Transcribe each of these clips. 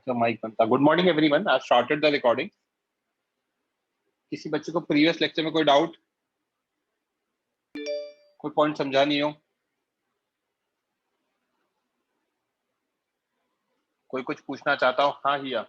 जो माइक बनता। Good morning everyone, I started the recording. किसी बच्चे को प्रीवियस लेक्चर में कोई डाउट, कोई पॉइंट समझा नहीं हो, कोई कुछ पूछना चाहता हो? हाँ हिया।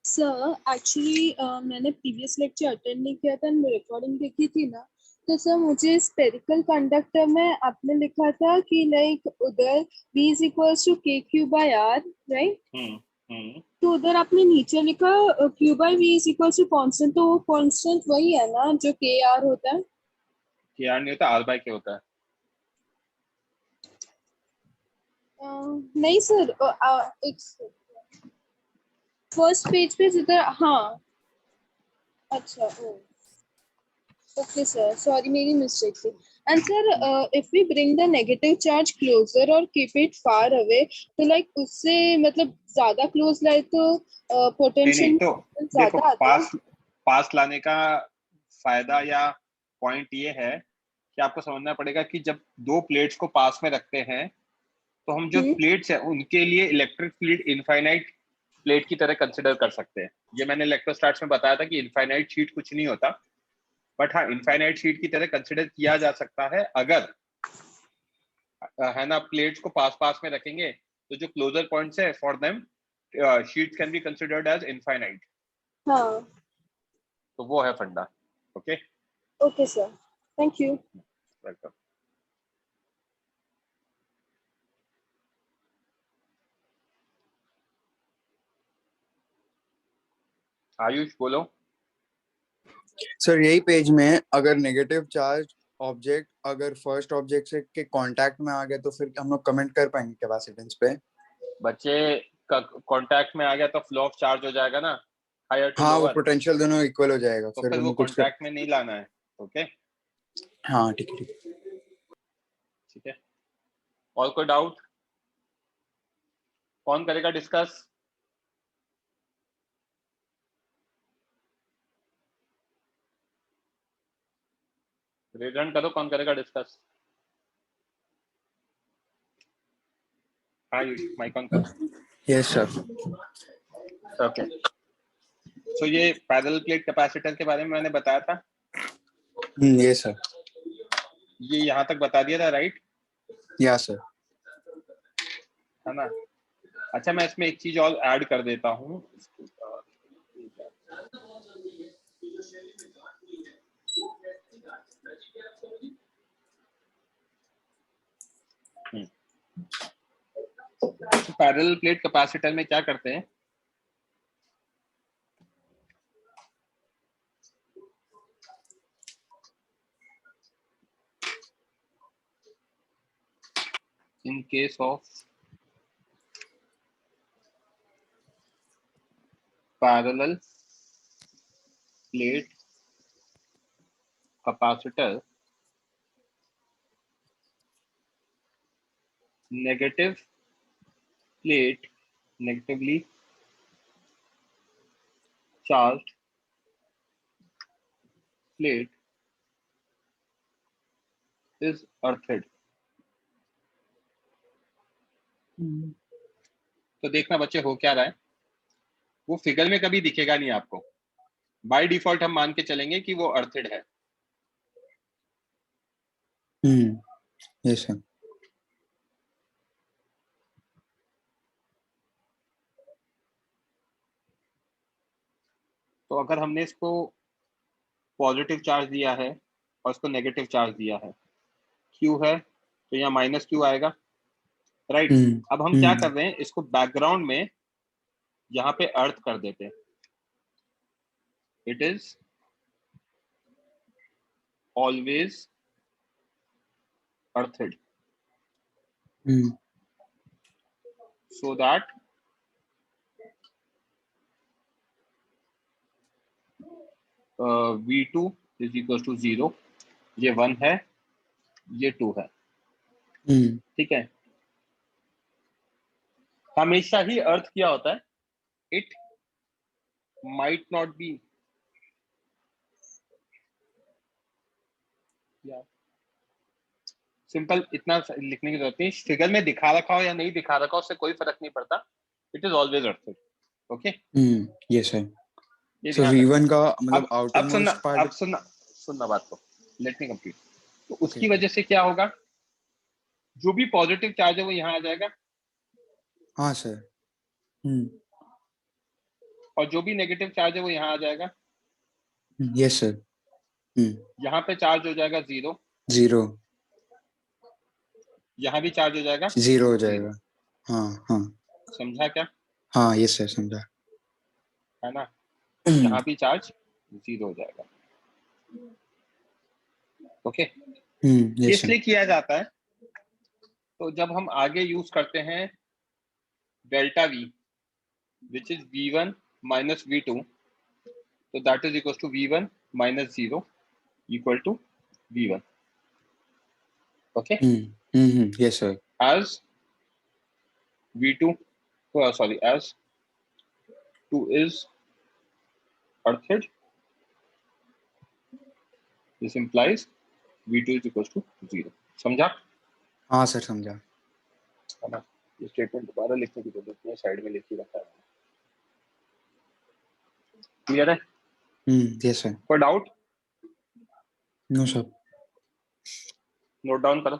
सर एक्चुअली मैंने प्रीवियस लेक्चर अटेंड नहीं किया था, रिकॉर्डिंग देखी थी ना, तो सर मुझे स्पेरिकल कंडक्टर में आपने लिखा था कि लाइक उधर v is equals to K Q by R, right? तो उधर आपने नीचे लिखा q by v is equals to constant, तो वो कांस्टेंट वही है ना जो के आर होता है? के आर नहीं होता, आर बाय के होता है। नहीं सर, एक फर्स्ट पेज पे जिधर, हाँ अच्छा, ओके सर, सॉरी मेरी मिस्टेक थी। And sir if we bring the negative charge closer और कीप इट फार अवे, तो लाइक उससे मतलब ज्यादा क्लोज लाए तो पोटेंशियल तो देखो, ज्यादा आता है? पास लाने का फायदा या पॉइंट ये है कि आपको समझना पड़ेगा कि जब दो प्लेट्स को पास में रखते हैं तो हम जो प्लेट्स है उनके लिए इलेक्ट्रिक फील्ड इनफाइनाइट प्लेट की तरह कंसिडर कर सकते हैं। ये मैंने इलेक्ट्रोस्टैट्स में बताया था कि इनफाइनाइट शीट कुछ नहीं होता, बट हाँ इनफाइनाइट शीट की तरह कंसिडर किया जा सकता है अगर है ना प्लेट्स को पास पास में रखेंगे तो जो क्लोजर पॉइंट्स है for them sheets can be considered as infinite. हाँ, तो वो है फंडा। Okay okay sir, thank you. Welcome. Ayush बोलो। सर यही पेज में अगर नेगेटिव चार्ज ऑब्जेक्ट अगर फर्स्ट ऑब्जेक्ट से के कांटेक्ट में आ गया तो फिर हम लोग कमेंट कर पाएंगे कैपेसिटेंस पे? बच्चे का कांटेक्ट में आ गया तो फ्लो ऑफ चार्ज हो जाएगा ना, हायर टू हाँ, वो लोअर, पोटेंशियल दोनों इक्वल हो जाएगा, तो फिर फिर वो उनको कुछ कांटेक्ट में नहीं लाना है। ओके हाँ ठीक है ठीक है। और कोई डाउट? कौन करेगा डिस्कस? रेजन करो, कौन करेगा डिस्कस? हाँ माइक ऑन करो। Yes sir. ओके सो ये पैरेलल प्लेट कैपेसिटर के बारे में मैंने बताया था। ये सर, ये यहाँ तक बता दिया था, राइट? या सर। है ना। अच्छा मैं इसमें एक चीज और ऐड कर देता हूँ। पैरेलल प्लेट कैपेसिटर में क्या करते हैं, in case of parallel plate capacitor, negative plate, negatively charged plate is earthed। तो देखना बच्चे हो क्या रहा है, वो फिगर में कभी दिखेगा नहीं आपको, बाय डिफॉल्ट हम मान के चलेंगे कि वो अर्थेड है। Yes sir. तो अगर हमने इसको पॉजिटिव चार्ज दिया है और इसको नेगेटिव चार्ज दिया है, क्यू है तो यहाँ माइनस क्यू आएगा, राइट? अब हम क्या कर रहे हैं, इसको बैकग्राउंड में यहाँ पे अर्थ कर देते हैं। It is always earthed so that V2 is equals to 0। ये 1 है, ये 2 है, ठीक है। हमेशा ही अर्थ क्या होता है, it might not be, simple इतना लिखने की जरूरत नहीं, फिगर में दिखा रखा हो या नहीं दिखा रखा हो उससे कोई फर्क नहीं पड़ता, it is always earthed. Okay, yes sir. ये सो ध्यान V1 रखना। का मतलब अब सुनना, आउटरमोस्ट पार्ट। अब सुनना बात को, लेट मी कंप्लीट। तो ओके उसकी वजह से क्या होगा, जो भी पॉजिटिव चार्ज है वो यहाँ आ जाएगा, हाँ सर। और जो भी नेगेटिव चार्ज है वो यहाँ आ जाएगा। Yes sir. यहाँ पे चार्ज हो जाएगा 0, 0 यहाँ भी चार्ज हो जाएगा 0 हो 0। जाएगा। हाँ हाँ समझा क्या, हाँ यस सर समझा। है ना, यहाँ भी चार्ज 0 हो जाएगा। ओके, ये यस सर। इसलिए किया जाता है, तो जब हम आगे यूज करते हैं delta V which is V1 minus V2, तो that is equal to V1 minus 0 equal to V1। Okay, yes sir. as V2, sorry, as 2 is earthed, this implies V2 is equal to 0। समझा, हाँ sir समझा। है ना। ये statement दोबारा लिखने की जरूरत नहीं है, साइड में लिख के रखा है। क्लियर है, यस सर। कोई doubt? No sir. Note down करो।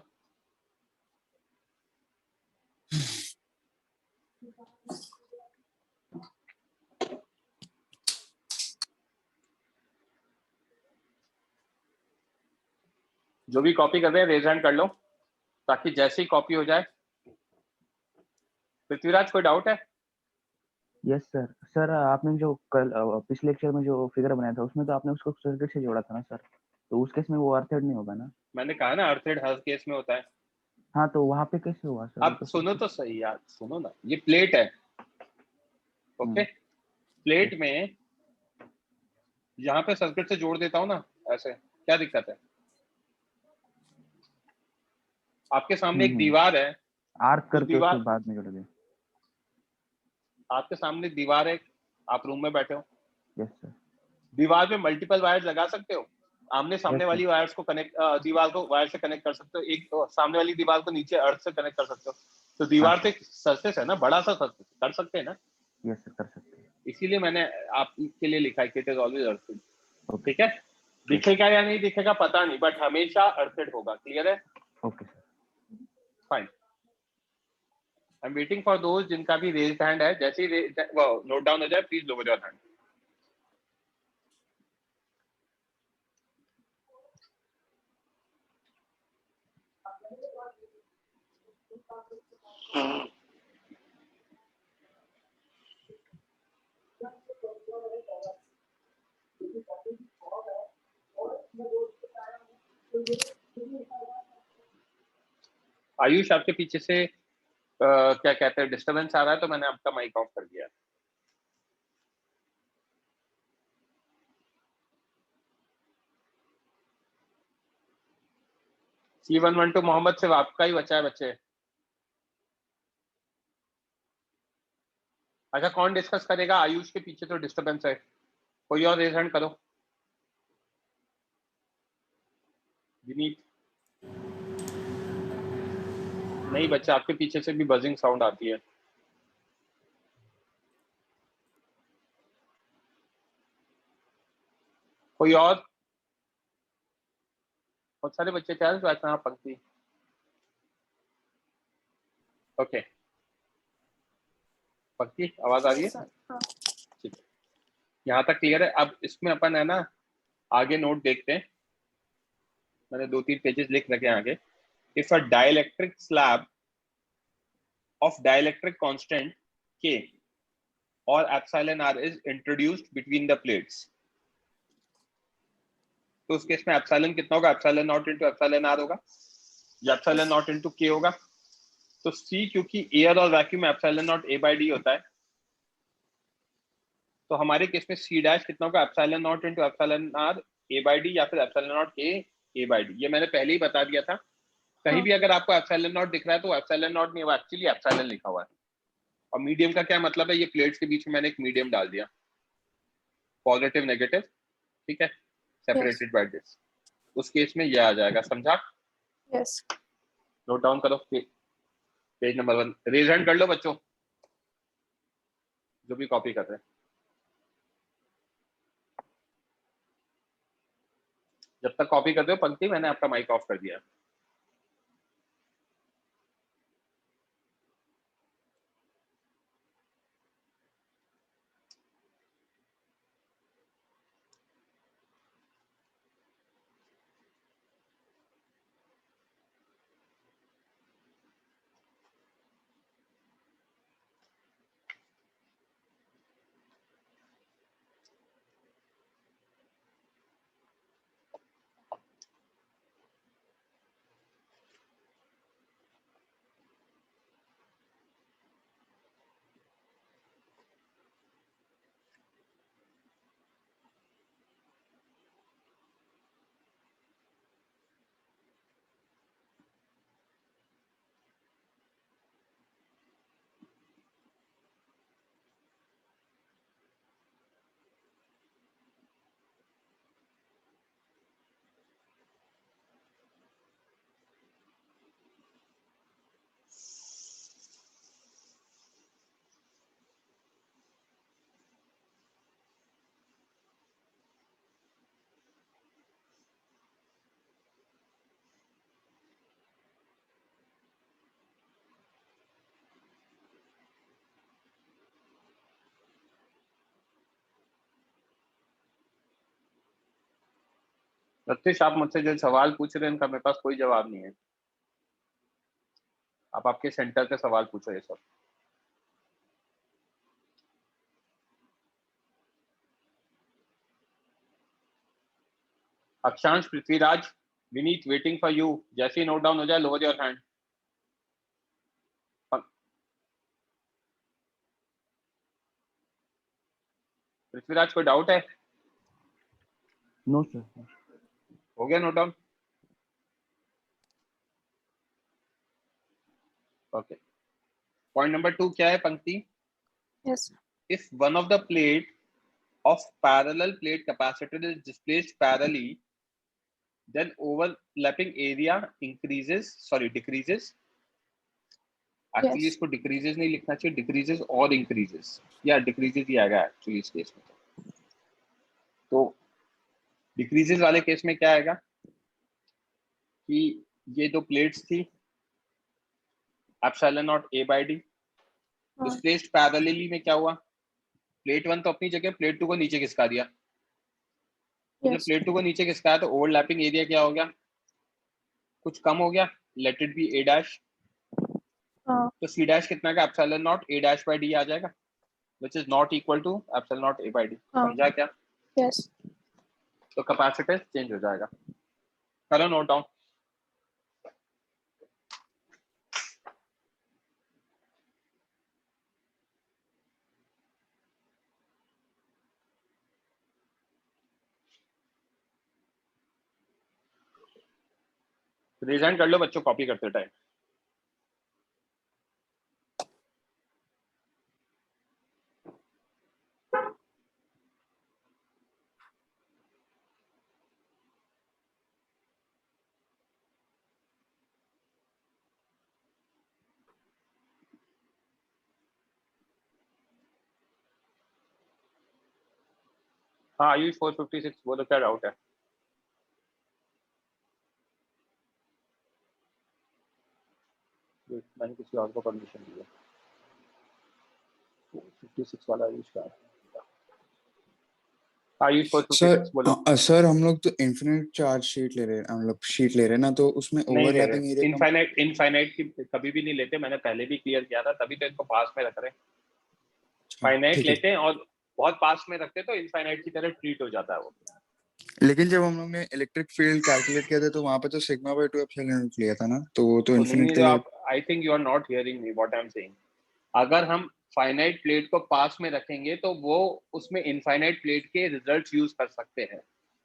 जो भी कॉपी कर रहे हैं रेज हैंड कर लो, ताकि जैसे ही कॉपी हो जाए। पृथ्वीराज कोई डाउट है? Yes sir. सर आपने जो कल पिछले लेक्चर में जो फिगर बनाया था उसमें तो आपने उसको सर्किट से जोड़ा था ना सर, तो उस केस में वो अर्थेड नहीं होगा ना? मैंने कहा ना अर्थेड हर केस में होता है। हाँ तो वहाँ पे कैसे हुआ सर? अब सुनो तो सही यार, सुनो ना, ये प्लेट है। ओके, प्लेट में यहाँ पे सर्किट से जोड़ देता हूँ ना, ऐसे क्या दिक्कत है? आपके सामने एक दीवार है, आर्क करके दीवार, उसके बाद में जोड़ दे। आपके सामने दीवार है, आप रूम में बैठे हो, यस सर। दीवार पे मल्टीपल वायर लगा सकते हो, आमने सामने Yes, वाली वायर्स को कनेक्ट, दीवार को वायर से कनेक्ट कर सकते हो, एक सामने वाली दीवार को नीचे अर्थ से कनेक्ट कर सकते हो। तो दीवार पे सरफेस है ना, बड़ा सा सरफेस, कर सकते हैं ना? यस सर कर सकते हैं। इसीलिए मैंने आपके लिए लिखा है कि इट इज ऑलवेज अर्थेड। ओके ठीक है, दिखेगा या नहीं दिखेगा पता नहीं, बट हमेशा अर्थेड होगा। क्लियर है? Okay sir. Fine, I am waiting for those जिनका भी रेज्ड हैंड है। जैसे ही नोट डाउन हो जाए please lower your hand. Ayush आपके पीछे से क्या कहते हैं डिस्टरबेंस आ रहा है, तो मैंने आपका माइक ऑफ कर दिया। C112 मोहम्मद सिर्फ आपका ही बचा है बच्चे। अच्छा, कौन डिस्कस करेगा? आयुष के पीछे तो डिस्टरबेंस है, कोई और रेज हैंड करो। विनीत नहीं, बच्चे आपके पीछे से भी बजिंग साउंड आती है। कोई और? बहुत सारे बच्चे थे बैठना पंक्ति। ओके, पंक्ति आवाज आ रही है? ठीक है, यहाँ तक क्लियर है। अब इसमें अपन है ना आगे नोट देखते हैं, मैंने 2-3 पेजेस लिख रखे हैं आगे। If a dielectric slab of dielectric constant K or epsilon r is introduced between the plates, तो उस केस में एप्सिलॉन कितना होगा? Epsilon not into epsilon R होगा या एप्सिलॉन नॉट इंटू के होगा। तो C, क्योंकि एयर और वैक्यूम में epsilon not A by D होता है, तो हमारे केस में C डैश कितना होगा? Epsilon not into epsilon R A by D या फिर epsilon not A by D। ये मैंने पहले ही बता दिया था। कहीं भी अगर आपको एप्सिलॉन नॉट दिख रहा है तो एप्सिलॉन नॉट नहीं हुआ, एक्चुअली एप्सिलॉन लिखा हुआ है। और मीडियम का क्या मतलब है? ये प्लेट्स के बीच में मैंने एक मीडियम डाल दिया, पॉजिटिव नेगेटिव, ठीक है, सेपरेटेड बाय दिस। उस केस में ये आ जाएगा। समझा? यस। नोट डाउन करो पेज नंबर 1। रेज हैंड कर लो बच्चों जो भी कॉपी कर रहे हैं। जब तक कॉपी करते हो पंक्ति, मैंने आपका माइक ऑफ कर दिया। रतीश, आप मुझसे जो सवाल पूछ रहे हैं इनका मेरे पास कोई जवाब नहीं है। आप आपके सेंटर पे सवाल पूछो ये सब। अक्षांश, Prithviraj, Vineet, waiting for you. जैसे ही नोट डाउन हो जाए लोअर योर हैंड। पृथ्वीराज, कोई डाउट है? No sir. हो गया note down? Okay. Point number 2 क्या है पंक्ति? Yes. If one of the plate of parallel plate capacitor is displaced parallelly, then overlapping area decreases. Actually Yes. इसको decreases नहीं लिखना चाहिए, decreases और increases, या decreases ही आएगा actually इस केस में। तो decreases वाले केस में क्या आएगा कि ये दो प्लेट्स थी, epsilon not a by d, displaced parallelly में क्या हुआ? प्लेट 1 तो अपनी जगह, प्लेट 2 को नीचे खिसका दिया। तो जब Yes. प्लेट 2 को नीचे खिसकाया तो ओवरलैपिंग एरिया क्या हो गया? कुछ कम हो गया। Let it be a dash. तो c डैश कितना का? Epsilon not a dash by d आ जाएगा, which is not equal to epsilon not a by d। समझा क्या? Yes. तो कैपेसिटेंस चेंज हो जाएगा। करो नोट डाउन। रिजाइन कर लो बच्चों कॉपी करते टाइम। हाँ आयुष 456 बोलो, क्या डाउट है? मैंने किसी और को परमिशन दी है। 456 वाला आयुष का। आयुष 456 बोलो। सर हम लोग तो इन्फिनिट चार्ज शीट ले रहे हैं, हम लोग शीट ले रहे हैं ना, तो उसमें नहीं ले ओवरलैपिंग रहे, एरिया इनफाइनाइट की कभी भी नहीं लेते। मैंने पहले भी क्लियर किया था, तभी तो इनको पास में रख रहे हैं। फाइनाइट ठीक है। लेते हैं और बहुत पास में रखते हैं तो इनफाइनाइट की तरह ट्रीट हो जाता है वो। लेकिन जब हम लोग ने इलेक्ट्रिक फील्ड कैलकुलेट किया था तो वहां पे तो सिग्मा बाय 2 एप्सिलॉन नॉट लिया था ना, तो वो तो इन्फिनिट के लिए। आप, I think you are not hearing me what I am saying. अगर हम फाइनाइट प्लेट को पास में रखेंगे तो वो उसमें इनफाइनाइट प्लेट के रिजल्ट्स यूज कर सकते हैं।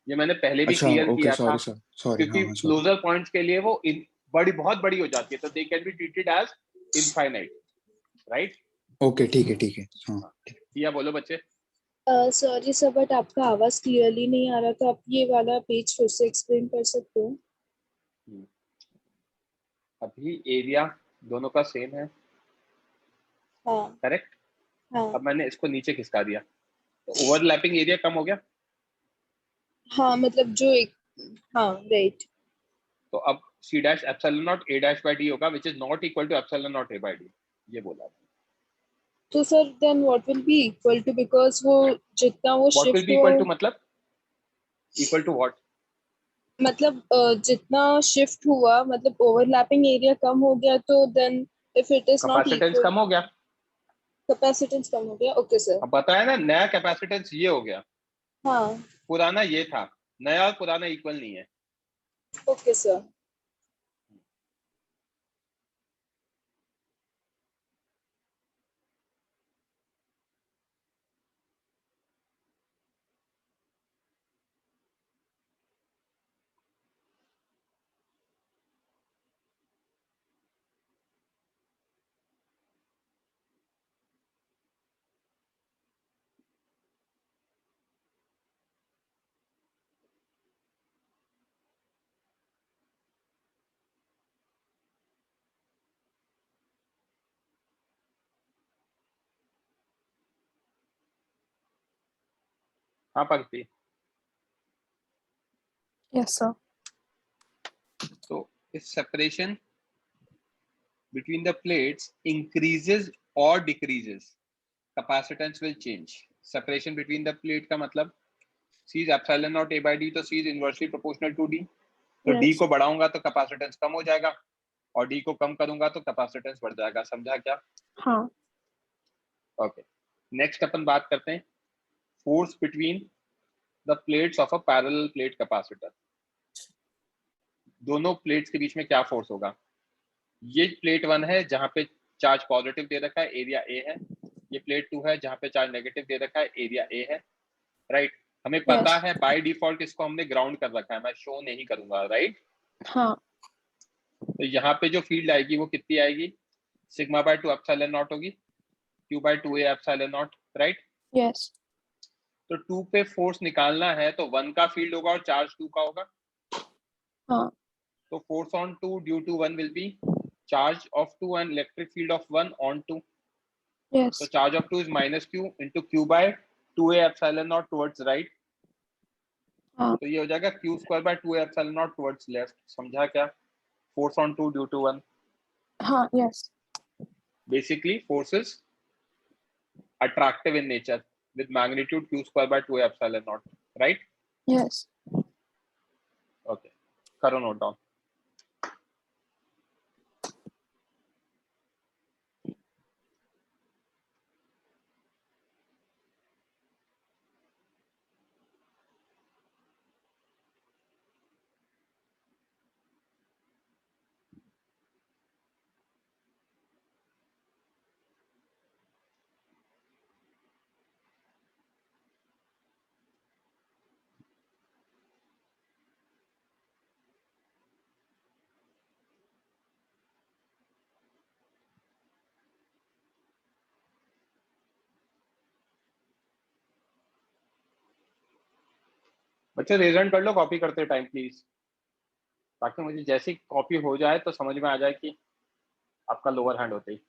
ये मैंने पहले भी अच्छा क्लियर ओके, किया था। सॉरी क्योंकि हाँ सॉरी। क्लोजर पॉइंट्स के लिए वो बहुत बड़ी हो जाती है, तो they can be treated as infinite, right? Okay ठीक है हाँ। या बोलो बच्चे। सॉरी सर, बट आपका आवाज क्लियरली नहीं आ रहा, तो आप ये वाला पेज फिर से एक्सप्लेन कर सकते हो? अभी एरिया दोनों का सेम है, हाँ करेक्ट। हाँ अब मैंने इसको नीचे खिसका दिया तो ओवरलैपिंग एरिया कम हो गया। हाँ, मतलब जो एक, हाँ राइट। तो अब C dash epsilon not A dash by D होगा which is not equal to epsilon not A by D, ये बोला। तो sir then what will be equal to, because वो जितना वो व्हाट विल शिफ्ट बी हुआ, इक्वल टू मतलब equal to what? मतलब जितना शिफ्ट हुआ, मतलब ओवरलैपिंग एरिया कम हो गया, तो then if it is not capacitance equal, कम हो गया। कैपेसिटेंस कम हो गया। Okay sir. अब बताया ना, नया कैपेसिटेंस ये हो गया, हाँ पुराना ये था। नया और पुराना इक्वल नहीं है। Okay sir. हाँ पंक्ति। Yes sir. तो इस separation between the plates increases or decreases, capacitance will change. Separation between the plate का मतलब C is epsilon naught A by D, तो C is inversely proportional to D. तो D yes को बढ़ाऊंगा तो capacitance कम हो जाएगा और D को कम करूंगा तो कैपेसिटेंस बढ़ जाएगा। समझा क्या? हाँ। ओके, नेक्स्ट अपन बात करते हैं force between the plates of a parallel plate capacitor. दोनों प्लेट्स के बीच में क्या फोर्स होगा? ये प्लेट 1 है जहां पे चार्ज पॉजिटिव दे रखा है, एरिया ए है। ये प्लेट 2 है जहां पे चार्ज नेगेटिव दे रखा है, एरिया ए है। राइट, हमें पता यस। है बाय डिफॉल्ट इसको हमने ग्राउंड कर रखा है, मैं शो नहीं करूंगा। राइट, हाँ। तो यहाँ पे जो फील्ड आएगी वो कितनी आएगी? सिग्मा बाय 2 एप्सिलॉन नॉट होगी, Q by 2 A epsilon not. Right, yes. तो 2 पे फोर्स निकालना है तो 1 का फील्ड होगा और चार्ज 2 का होगा। हाँ। तो force on 2 due to 1 will be charge of 2 and electric field of 1 on 2. Yes. So charge of 2 is minus q into q by 2a epsilon naught towards right. हाँ। तो ये हो जाएगा q square by 2a epsilon naught towards left. समझा क्या? Force on 2 due to 1. हाँ। Yes. Basically force is attractive in nature with magnitude q square by 2a epsilon naught. Right? Yes. Okay. करो note down. बच्चे result कर लो copy करते time please, ताकि मुझे जैसी कॉपी हो जाए तो समझ में आ जाए कि आपका लोअर हैंड होते ही।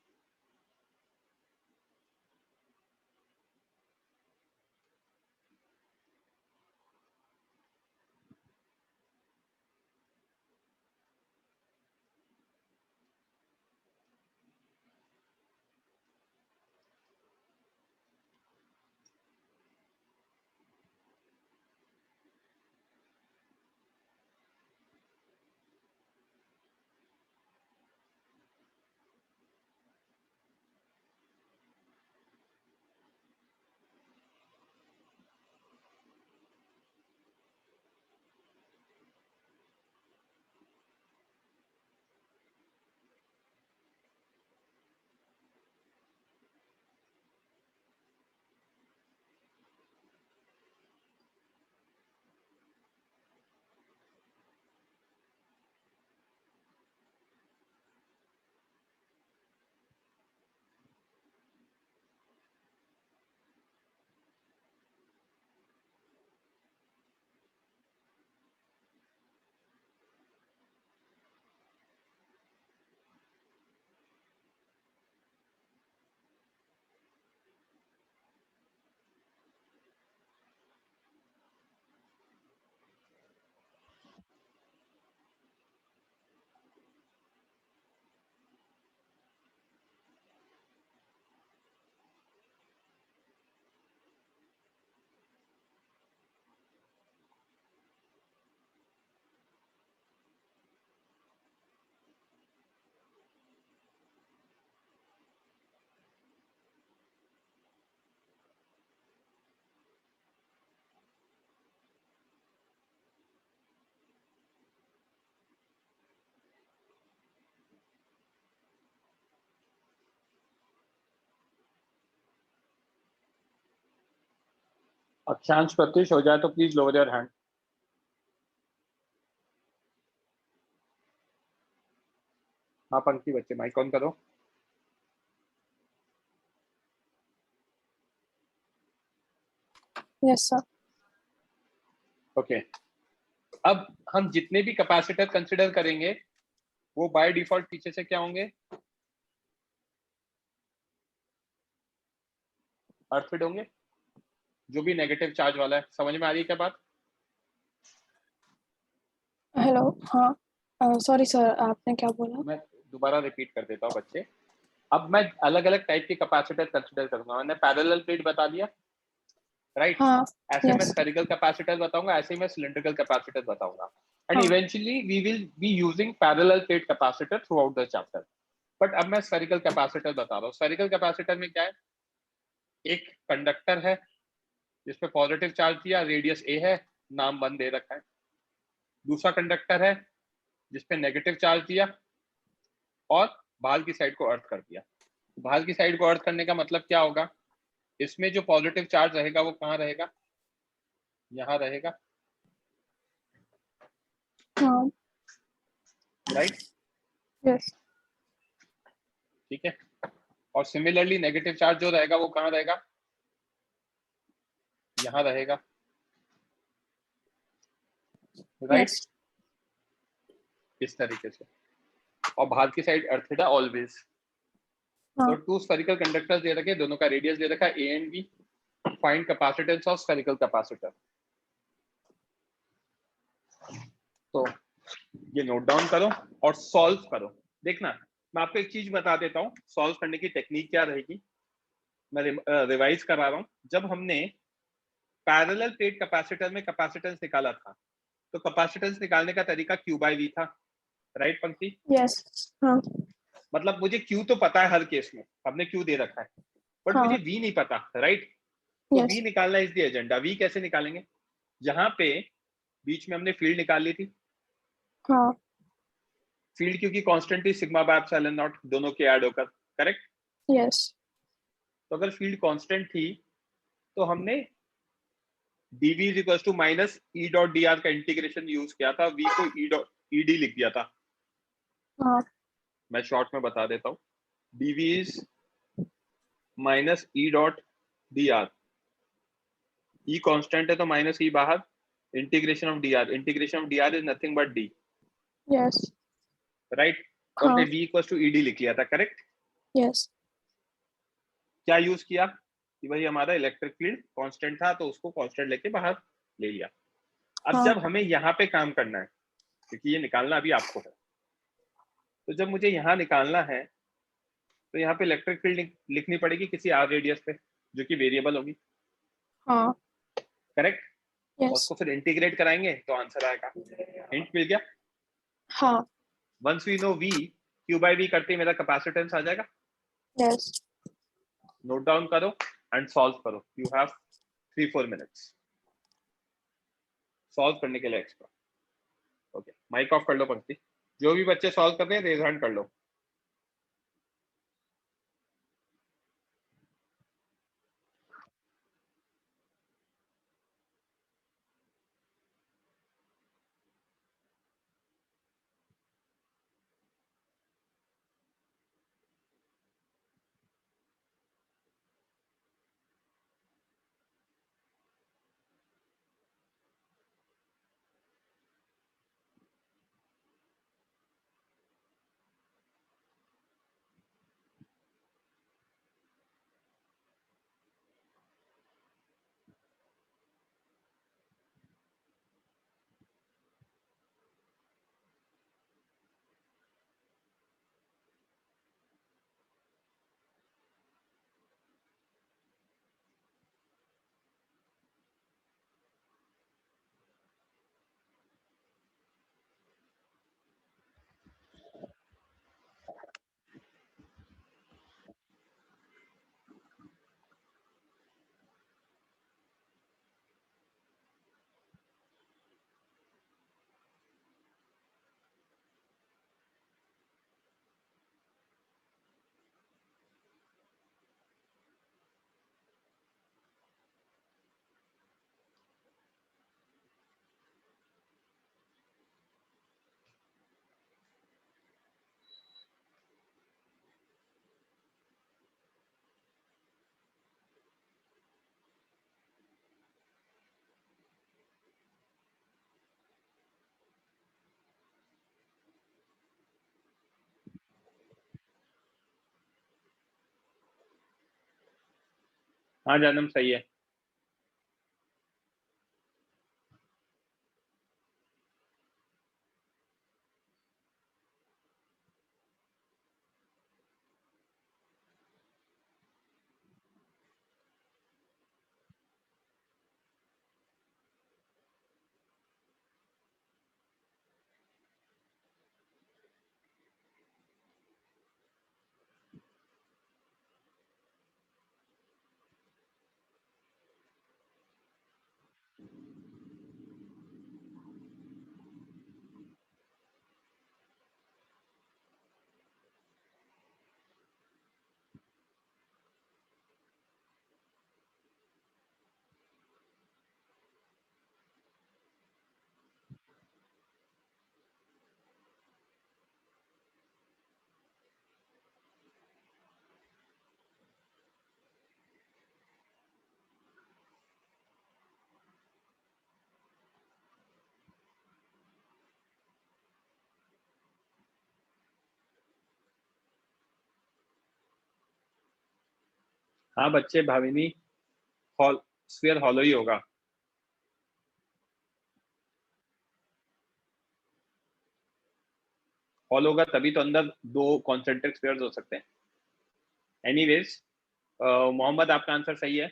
अक्षांश प्रत्युष हो जाए तो प्लीज लोअर योर हैंड। हाँ पंक्ति बच्चे माइक ऑन करो। Yes sir. ओके, अब हम जितने भी कैपेसिटर कंसिडर करेंगे वो बाय डिफॉल्ट पीछे से क्या होंगे, अर्थिड होंगे, जो भी नेगेटिव चार्ज वाला है। समझ में आ रही है क्या बात? हेलो, हाँ सॉरी सर, आपने क्या बोला? मैं दोबारा रिपीट कर देता हूँ बच्चे। अब मैं अलग अलग टाइप के कैपेसिटर कंसिडर करूंगा। मैंने पैरेलल प्लेट बता दिया, राइट? हाँ। ऐसे मैं यस। स्फेरिकल कैपेसिटर बताऊंगा, ऐसे ही मैं सिलिंड्रिकल कैपेसिटर बताऊंगा। एंड हाँ। Eventually we will be using parallel plate capacitor throughout the chapter. But अब मैं स्फेरिकल कैपेसिटर बता रहा हूँ। स्फेरिकल कैपेसिटर में क्या है, एक कंडक्टर है जिसपे पॉजिटिव चार्ज दिया, रेडियस ए है, नाम 1 दे रखा है। दूसरा कंडक्टर है जिसपे नेगेटिव चार्ज दिया और बाहर की साइड को अर्थ कर दिया। बाहर की साइड को अर्थ करने का मतलब क्या होगा, इसमें जो पॉजिटिव चार्ज रहेगा वो कहाँ रहेगा, यहाँ रहेगा, हाँ। राइट? यस। ठीक है। और सिमिलरली नेगेटिव चार्ज जो रहेगा वो कहाँ रहेगा, यहाँ रहेगा, राइट? यस। इस तरीके से। और बाहर की साइड अर्थिड है ऑलवेज। तो हाँ। 2 स्फेरिकल कंडक्टर्स दे रखे, दोनों का रेडियस दे रखा है A and B. Find capacitance of spherical capacitor. तो ये नोट डाउन करो और सॉल्व करो। देखना, मैं आपको एक चीज बता देता हूँ सॉल्व करने की टेक्निक क्या रहेगी। मैं रिवाइज करा रहा हूँ। जब हमने पैरेलल प्लेट कैपेसिटर में कैपेसिटेंस निकाला था, तो कैपेसिटेंस निकालने का तरीका Q बाय V था, राइट पंक्ति? यस। हाँ। मतलब मुझे Q तो पता है, हर केस में हमने Q दे रखा है, बट हाँ। मुझे V नहीं पता, राइट? तो यस। V निकालना इज द एजेंडा। V कैसे निकालेंगे, यहाँ पे बीच में हमने फील्ड निकाल ली थी। हाँ। फील्ड क्योंकि कांस्टेंट थी सिग्मा बाय एप्सिलॉन नॉट, दोनों के ऐड होकर, करेक्ट? यस। तो अगर फील्ड कांस्टेंट थी तो हमने dv is equal to minus E dot D R का इंटीग्रेशन यूज किया था, v को ई डॉट ई डी लिख दिया था। हाँ। मैं शॉर्ट में बता देता हूँ, dv is minus E dot D R. E constant है तो माइनस ई बाहर, integration of D R, integration of D R is nothing but D, yes. Right? तो हमने हाँ। v equal to E D लिख लिया था, करेक्ट? यस। क्या यूज किया कि भाई हमारा इलेक्ट्रिक फील्ड कांस्टेंट था तो उसको कांस्टेंट लेके बाहर ले लिया। अब हाँ। जब हमें यहाँ पे काम करना है, क्योंकि ये निकालना अभी आपको है, तो जब मुझे यहाँ निकालना है तो यहाँ पे इलेक्ट्रिक फील्ड लिखनी पड़ेगी किसी आर रेडियस पे, जो कि वेरिएबल होगी, हाँ। करेक्ट? और यस। उसको फिर इंटीग्रेट कराएंगे तो आंसर आएगा। हिंट मिल गया? हाँ। Once we know v, q by v करते ही मेरा कैपेसिटेंस आ जाएगा। यस। नोट डाउन करो एंड सॉल्व करो। यू हैव 3-4 मिनट्स सॉल्व करने के लिए एक्स्ट्रा। ओके, माइक ऑफ कर लो पंक्ति। जो भी बच्चे सॉल्व कर रहे हैं रेज हैंड कर लो। हाँ जन्म सही है। हाँ बच्चे, भाविनी हॉल स्फीयर हॉलो ही होगा। हॉल होगा तभी तो अंदर दो कॉन्सेंट्रिक स्फीयर्स हो सकते हैं। एनीवेज मोहम्मद आपका आंसर सही है।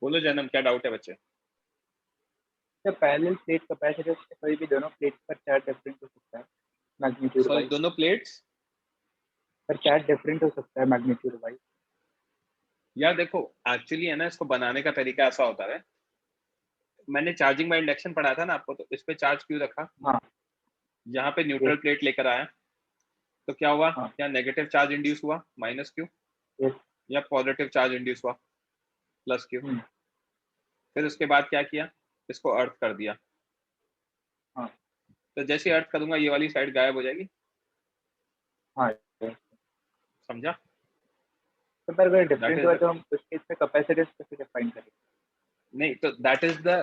बोलो जन्म, क्या डाउट है बच्चे? सर पैरेलल प्लेट कैपेसिटर से कोई भी दोनों प्लेट पर चार्ज डिफरेंट हो सकता है मैग्नीट्यूड सॉरी, वाइज। दोनों प्लेट्स पर चार्ज डिफरेंट हो सकता है मैग्नीट्यूड वाइज। यार देखो, एक्चुअली है ना, इसको बनाने का तरीका ऐसा होता है। मैंने चार्जिंग बाय इंडक्शन पढ़ा था ना आपको, तो इस पे चार्ज क्यों रखा? हाँ यहाँ पे न्यूट्रल यस प्लेट लेकर आया, तो क्या हुआ? हाँ क्या नेगेटिव चार्ज इंड्यूस हुआ माइनस क्यू, यस या पॉजिटिव चार्ज इंड्यूस हुआ प्लस क्यू? फिर उसके बाद क्या किया? इसको अर्थ कर दिया। हाँ तो जैसे अर्थ करूंगा ये वाली साइड गायब हो जाएगी। हाँ yes। समझा? तो पर अगर दैट डिफरेंट इज हुआ द, तो हम उस केस में कैपेसिटेंस कैसे डिफाइन करेंगे? नहीं तो दैट इज द,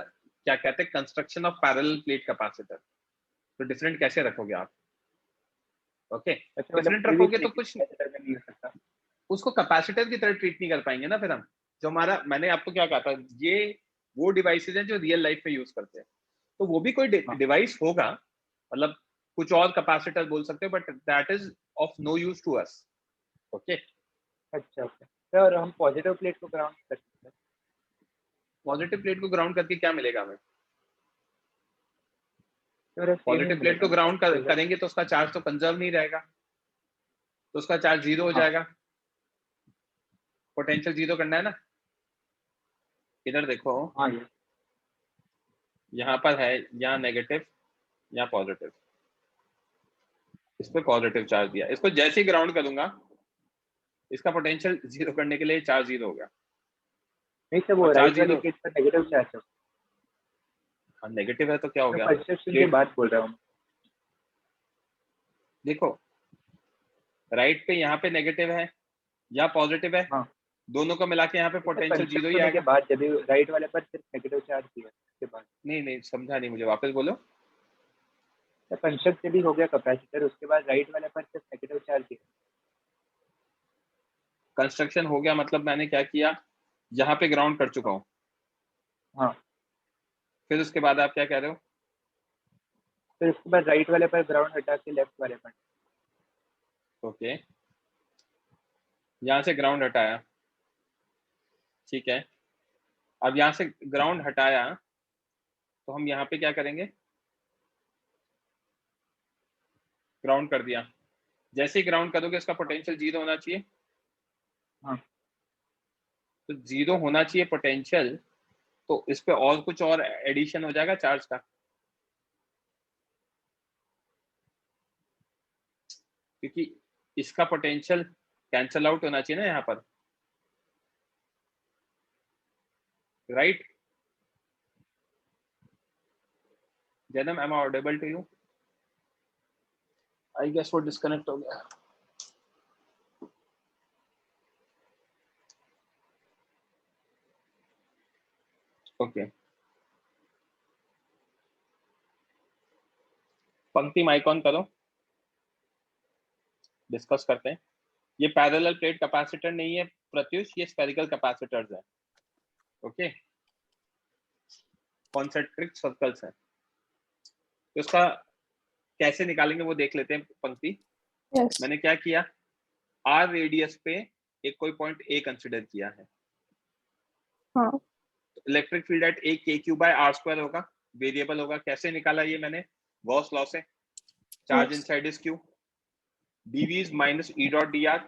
क्या कहते हैं, construction of parallel plate capacitor. तो डिफरेंट कैसे रखोगे आप? ओके, अच्छा मतलब डिफरेंट कोई भी रखोगे तो प्लेट कुछ, कैपेसिटर में नहीं हो सकता। उसको कैपेसिटर की तरह ट्रीट नहीं कर पाएंगे ना फिर हम। जो हमारा, मैंने आपको क्या कहा था, ये वो डिवाइसेज हैं जो रियल लाइफ में यूज करते हैं। तो वो भी कोई हाँ डिवाइस होगा, मतलब कुछ और कैपेसिटर बोल सकते हो, but that is of no use to us. Okay, अच्छा ओके सर, हम पॉजिटिव प्लेट को ग्राउंड कर सकते हैं। पॉजिटिव प्लेट को ग्राउंड करके क्या मिलेगा हमें? तो सेम ही पॉजिटिव प्लेट मिलेगा को ना ग्राउंड रिजल्ट। करेंगे तो उसका चार्ज तो कंजर्व नहीं रहेगा, तो उसका चार्ज जीरो हो हाँ जाएगा। पोटेंशियल जीरो करना है ना। इधर देखो, हाँ ये यहाँ पर है, यहाँ नेगेटिव, यहाँ पॉजिटिव। इस पे पॉजिटिव चार्ज दिया, इसको जैसे ही ग्राउंड करूंगा, इसका पोटेंशियल जीरो करने के लिए चार्ज जीरो हो गया। नहीं सर, वो और चार्ज राइट वाली जीरो, केस पर नेगेटिव चार्ज है। हाँ नेगेटिव है तो क्या हो मैं गया? कंस्ट्रक्शन की प्लेट, बात बोल रहा हूँ। देखो राइट पे यहाँ पे नेगेटिव है या पॉजिटिव है, हाँ दोनों को मिला के यहाँ पे सर पोटेंशियल जीरो कंस्ट्रक्ट ही होने के आएगा। बाद जब राइट वाले पर सिर्फ नेगेटिव चार्ज दिया उसके बाद। नहीं नहीं समझा नहीं, मुझे वापस बोलो। सर कंस्ट्रक्ट भी हो गया कैपेसिटर, उसके बाद राइट वाले पर सिर्फ नेगेटिव चार्ज दिया। कंस्ट्रक्शन हो गया मतलब मैंने क्या किया, यहाँ पे ग्राउंड कर चुका हूँ। हाँ फिर उसके बाद आप क्या कह रहे हो? फिर उसके बाद राइट वाले पर ग्राउंड हटा के लेफ्ट वाले पर। ओके, यहाँ से ग्राउंड हटाया, ठीक है। अब यहाँ से ग्राउंड हटाया तो हम यहाँ पे क्या करेंगे? ग्राउंड कर दिया। जैसे ही ग्राउंड करोगे इसका पोटेंशियल जीरो होना चाहिए। हाँ तो जीरो होना चाहिए पोटेंशियल, तो इस पे और कुछ और एडिशन हो जाएगा चार्ज का, क्योंकि इसका पोटेंशियल कैंसल आउट होना चाहिए ना यहाँ पर, राइट? जन्म, am I audible to you? I guess वो डिस्कनेक्ट हो गया। ओके पंक्ति माइक ऑन करो, डिस्कस करते हैं। ये पैरेलल प्लेट कैपेसिटर नहीं है प्रत्युष, ये स्फेरिकल कैपेसिटर्स है। ओके कॉन्सेंट्रिक सर्कल्स है। तो इसका कैसे निकालेंगे वो देख लेते हैं पंक्ति। Yes. मैंने क्या किया, आर रेडियस पे एक कोई पॉइंट ए कंसिडर किया है। हाँ. Electric field at A K Q by R square होगा, वेरिएबल होगा। कैसे निकाला ये मैंने, गॉस लॉ से। Charge Yes. Inside is Q, DV is minus E dot D R.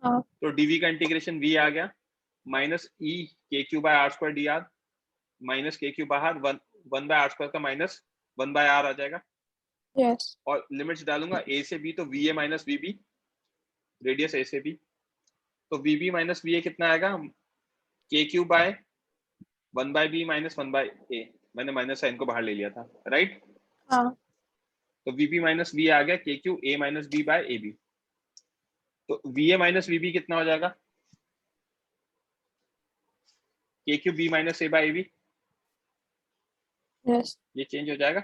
हाँ. तो डीवी का इंटीग्रेशन वी आ गया, minus E K Q by R square D R, minus K Q बाहर, वन बाय आर स्क्वायर का minus one by R आ जाएगा। Yes. और लिमिट्स डालूंगा ए से बी, तो V A minus V B, radius A से B. तो V B minus V A कितना आएगा, K Q by one by B minus one by A. मैंने माइनस साइन को बाहर ले लिया था, राइट। हाँ. तो वी बी माइनस वी आ गया K Q A minus B by A B. तो V A minus V B कितना हो जाएगा, K Q B minus A by A B. Yes. ये चेंज हो जाएगा,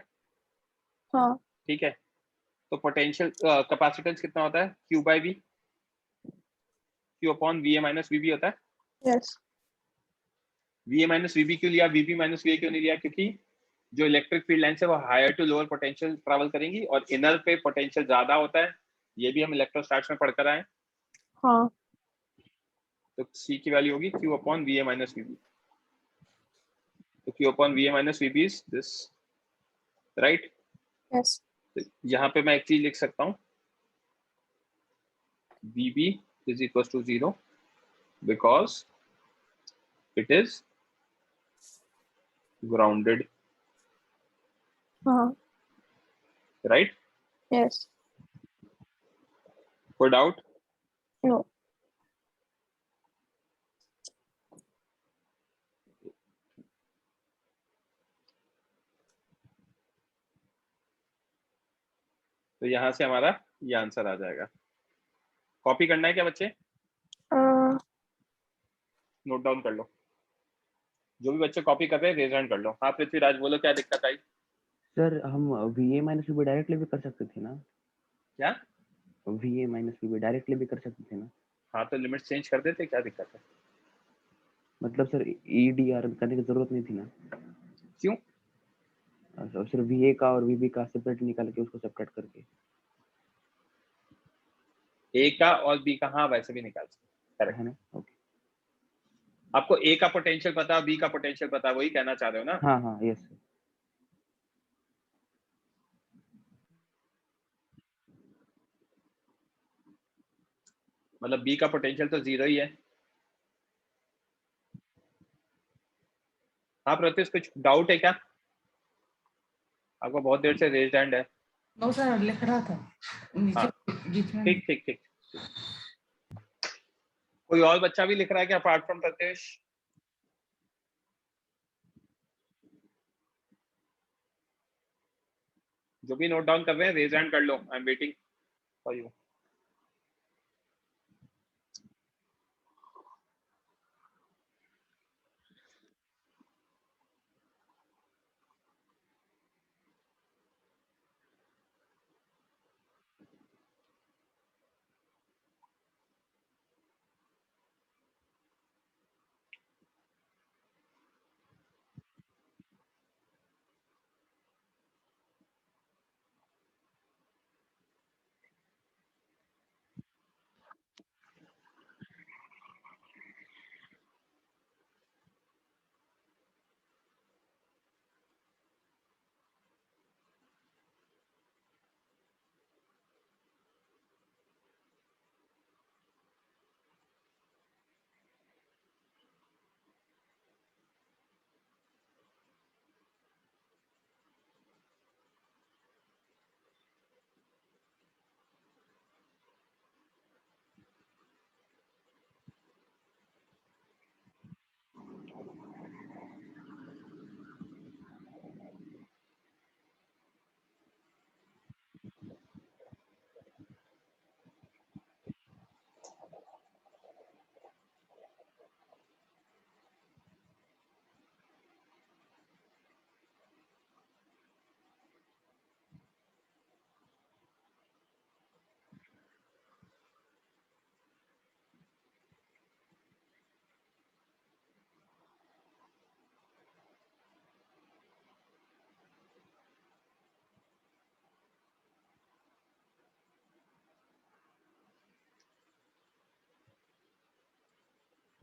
हाँ. ठीक है। तो पोटेंशियल कैपेसिटेंस कितना होता है, Q by V, Q upon V A minus V B होता है। Yes. V A minus V B क्यों लिया, V B minus V A क्यों नहीं लिया, क्योंकि जो इलेक्ट्रिक फील्ड लाइन है वो higher to lower potential travel करेंगी और इनर पे पोटेंशियल ज्यादा होता है। ये भी हम इलेक्ट्रोस्टैटिक्स में पढ़कर आए। हाँ. तो सी की वैल्यू होगी Q upon V A minus V B. तो Q upon V A minus V B is this, right. Yes. यहाँ पे मैं एक चीज लिख सकता हूँ, V B is equal to 0 because it is grounded, हाँ. right? Yes. कोई डाउट? No. तो यहाँ से हमारा ये आंसर आ जाएगा। कॉपी करना है क्या बच्चे, नोट डाउन कर लो। जो भी बच्चे कॉपी कर रहे हैं रेज हैंड कर लो। हाँ पृथ्वीराज बोलो, क्या दिक्कत आई? सर हम V A minus V B directly भी कर सकते थे ना? क्या V A minus V B directly भी कर सकते थे ना? हाँ तो लिमिट चेंज कर देते, क्या दिक्कत है? मतलब सर ई डी आर करने की जरूरत नहीं थी ना? क्यों? और सिर्फ वी ए का और वी बी का सेपरेट निकाल के उसको सेपरेट करके ए का और बी का, हाँ वैसे भी निकाल सकते, करेक्ट है ना? ओके। आपको ए का पोटेंशियल पता, बी का पोटेंशियल पता, वही कहना चाह रहे हो ना? हाँ हाँ यस सर। मतलब बी का पोटेंशियल तो 0 ही है। हाँ प्रत्युष कुछ डाउट है क्या? आपको बहुत देर से रेज हैंड है। नो सर लिख रहा था नीचे हाँ बीच में। ठीक ठीक ठीक। कोई और बच्चा भी लिख रहा है क्या अपार्ट फ्रॉम प्रत्युष? जो भी नोट डाउन कर रहे हैं रेज हैंड कर लो, I am waiting for you.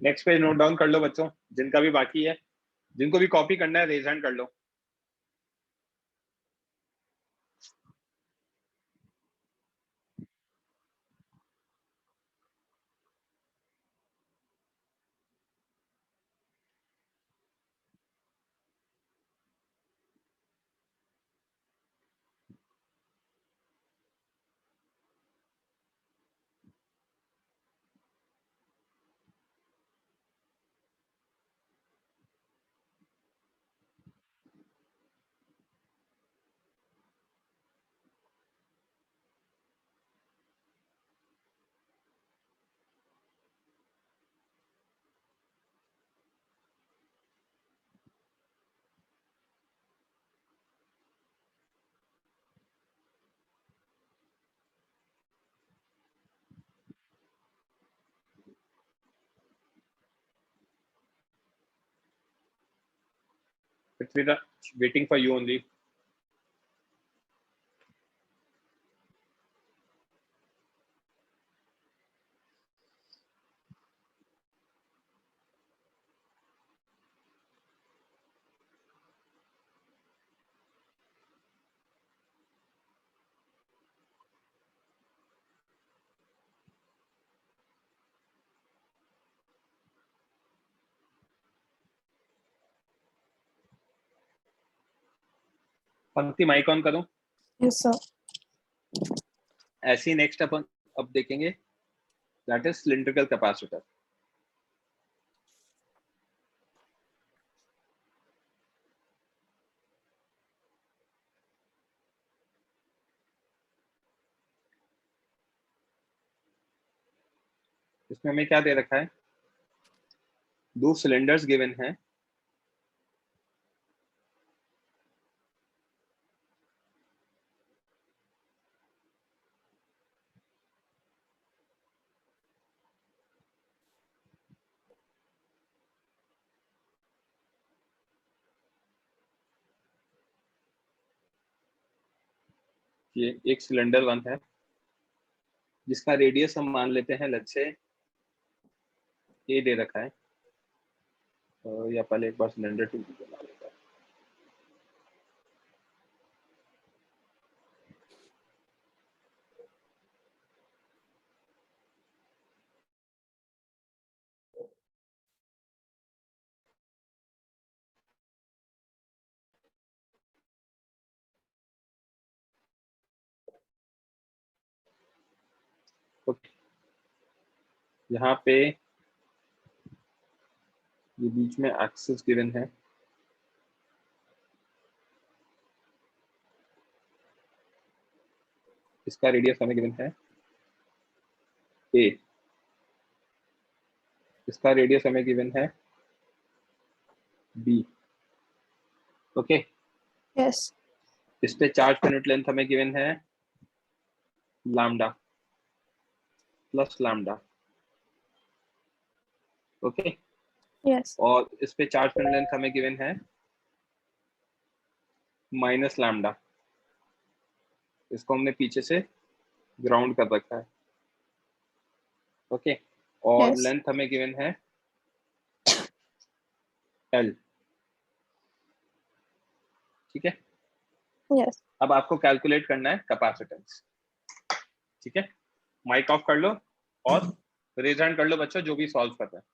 Next page note down कर लो बच्चों, जिनका भी बाकी है, जिनको भी कॉपी करना है रेज हैंड कर लो। Prithviraj, waiting for you only. पंक्ति माइक ऑन करो। Yes sir. ऐसे ही नेक्स्ट अपन अब देखेंगे, दैट इज सिलिंड्रिकल कैपेसिटर। इसमें हमें क्या दे रखा है, दो सिलेंडर्स गिवन है, ये एक सिलेंडर वन है जिसका रेडियस हम मान लेते हैं, लेट्स से ए दे रखा है, या पहले एक बार सिलेंडर टू बना लेता है। ओके, यहाँ पे ये बीच में एक्सिस गिवन है, इसका रेडियस हमें गिवन है ए, इसका रेडियस हमें गिवन है बी। Okay, yes. इस पे चार्ज पर यूनिट लेंथ हमें गिवन है lambda plus lambda. Okay, yes. और इस पे चार्ज पर यूनिट लेंथ हमें गिवन है माइनस लैम्डा, इसको हमने पीछे से ग्राउंड कर रखा है। ओके, और यस। लेंथ हमें गिवन है एल। ठीक है, यस। अब आपको कैलकुलेट करना है कैपेसिटेंस। ठीक है, माइक ऑफ कर लो और रेज हैंड कर लो बच्चों जो भी सॉल्व कर रहे हैं।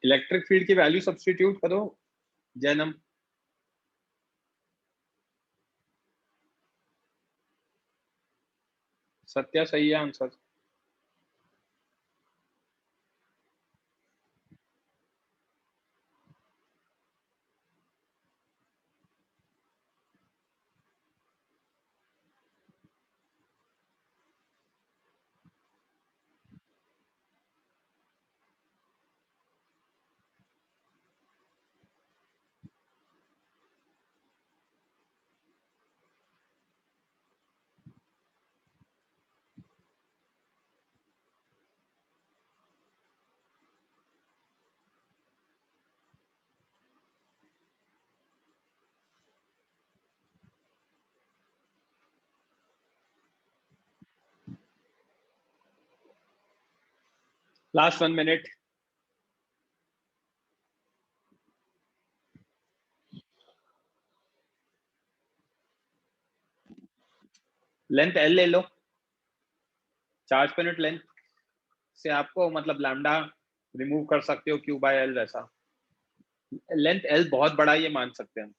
इलेक्ट्रिक फील्ड की वैल्यू सब्स्टिट्यूट करो जैनम। सत्या सही है answer. Last 1 minute. Length L ले लो। चार्ज पर यूनिट लेंथ से आपको मतलब लैम्डा रिमूव कर सकते हो क्यू बाय एल वैसा। लेंथ एल बहुत बड़ा ये मान सकते हैं हम।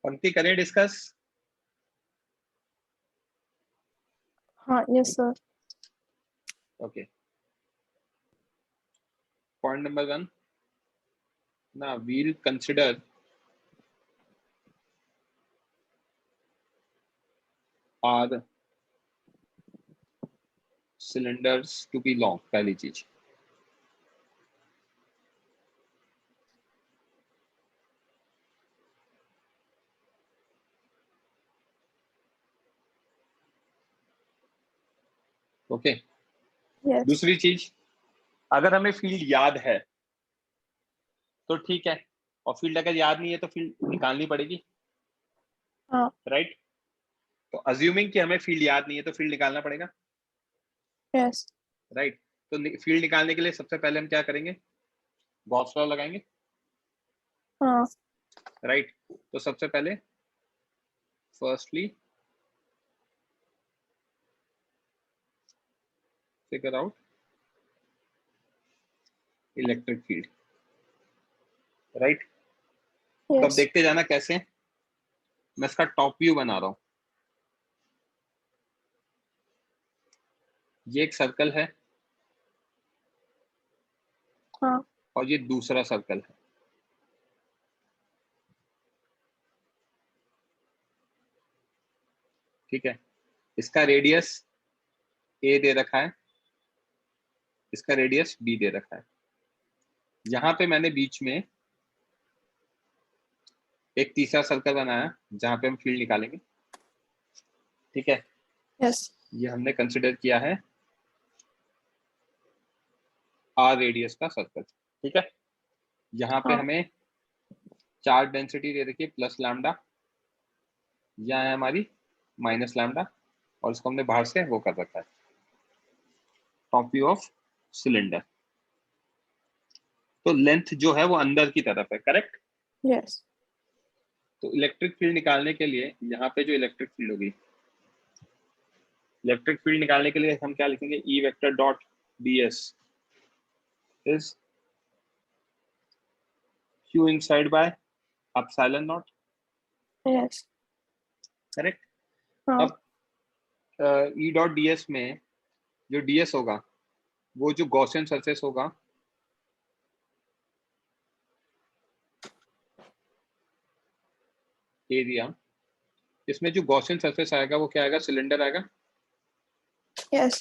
पंक्ति करें डिस्कस। हाँ yes sir. Okay point number 1 ना we'll consider are cylinders to be long। पहली चीज। ओके यस दूसरी चीज, अगर हमें फील्ड याद है तो ठीक है, और फील्ड अगर याद नहीं है तो फील्ड निकालनी पड़ेगी। हाँ राइट तो अज्यूमिंग कि हमें फील्ड याद नहीं है तो फील्ड निकालना पड़ेगा। यस राइट तो फील्ड निकालने के लिए सबसे पहले हम क्या करेंगे, गॉस लॉ लगाएंगे। हाँ राइट तो सबसे पहले firstly figure out electric field. Right तो अब यस देखते जाना कैसे। मैं इसका टॉप व्यू बना रहा हूं। ये एक सर्कल है हाँ और ये दूसरा सर्कल है। ठीक है इसका रेडियस ए दे रखा है, इसका रेडियस बी दे रखा है। यहां पे मैंने बीच में एक तीसरा सर्कल बनाया जहां पे हम फील्ड निकालेंगे। ठीक है यस ये हमने कंसिडर किया है आर रेडियस का सर्कल। ठीक है यहाँ पे हाँ हमें चार्ज डेंसिटी दे रखी है प्लस लैम्डा, यहाँ है हमारी माइनस लैम्डा, और इसको हमने बाहर से वो कर रखा है टॉप व्यू ऑफ सिलेंडर। तो लेंथ जो है वो अंदर की तरफ है। करेक्ट यस तो इलेक्ट्रिक फील्ड निकालने के लिए यहाँ पे जो इलेक्ट्रिक फील्ड होगी, इलेक्ट्रिक फील्ड निकालने के लिए हम क्या लिखेंगे, E vector dot D S is Q inside by epsilon not. Yes correct हाँ अब ई डॉट डी एस में जो डी एस होगा वो जो गॉसियन सरफेस होगा एरिया, इसमें जो गॉसियन सरफेस आएगा वो क्या आएगा, सिलेंडर आएगा। यस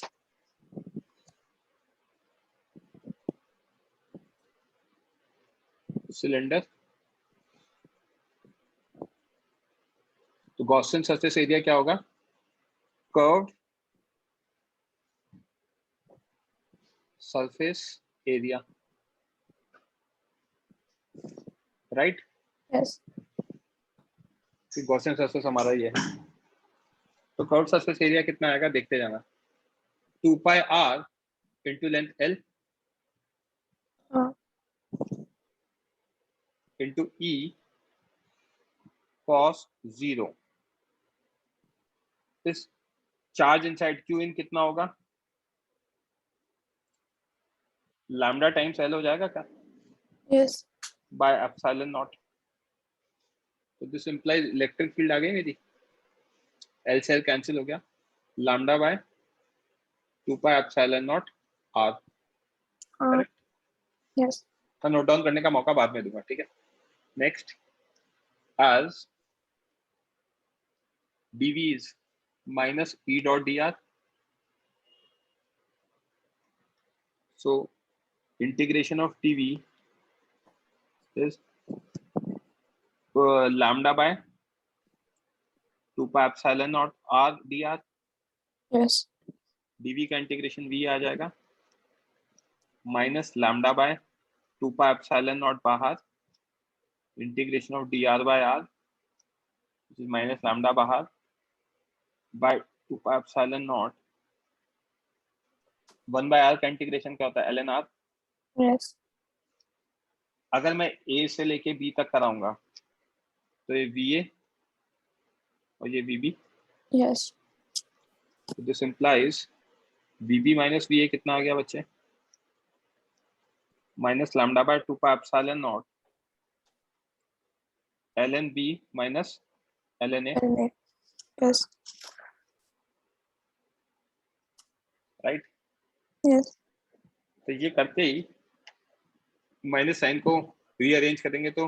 सिलेंडर तो गॉसियन सरफेस एरिया क्या होगा, curved surface area. Right yes Gaussian surface हमारा ये है। तो कर्व्ड सरफेस एरिया कितना आएगा देखते जाना, 2 पाई आर इंटू लेंथ एल। हाँ into E cos 0. This charge inside Q in कितना होगा? लैम्डा टाइम्स L हो जाएगा क्या? Yes. By epsilon naught. तो दिस implies इलेक्ट्रिक फील्ड आ गई मेरी, L से L कैंसिल हो गया, lambda by 2 pi epsilon not R. Correct? Yes. तो नोट डाउन करने का मौका बाद में दूंगा, ठीक है? Next, as dv is minus E dot dr, so integration of dv is lambda by 2 pi epsilon naught R dr. Yes. dv का इंटीग्रेशन v आ जाएगा minus lambda by 2 pi epsilon naught बाहर, integration of dr by r which is minus lambda बाहर by 2 pi epsilon naught 1 by r का integration क्या होता है? ln r. Yes. अगर मैं a से लेके b तक कराऊंगा तो ये va और ये vb. Yes. तो this implies vb minus va कितना आ गया बच्चे? Minus lambda by 2 pi epsilon not ln b minus ln a, LNA. Yes. Right? Yes. तो ये करते ही माइनस साइन को रीअरेंज करेंगे तो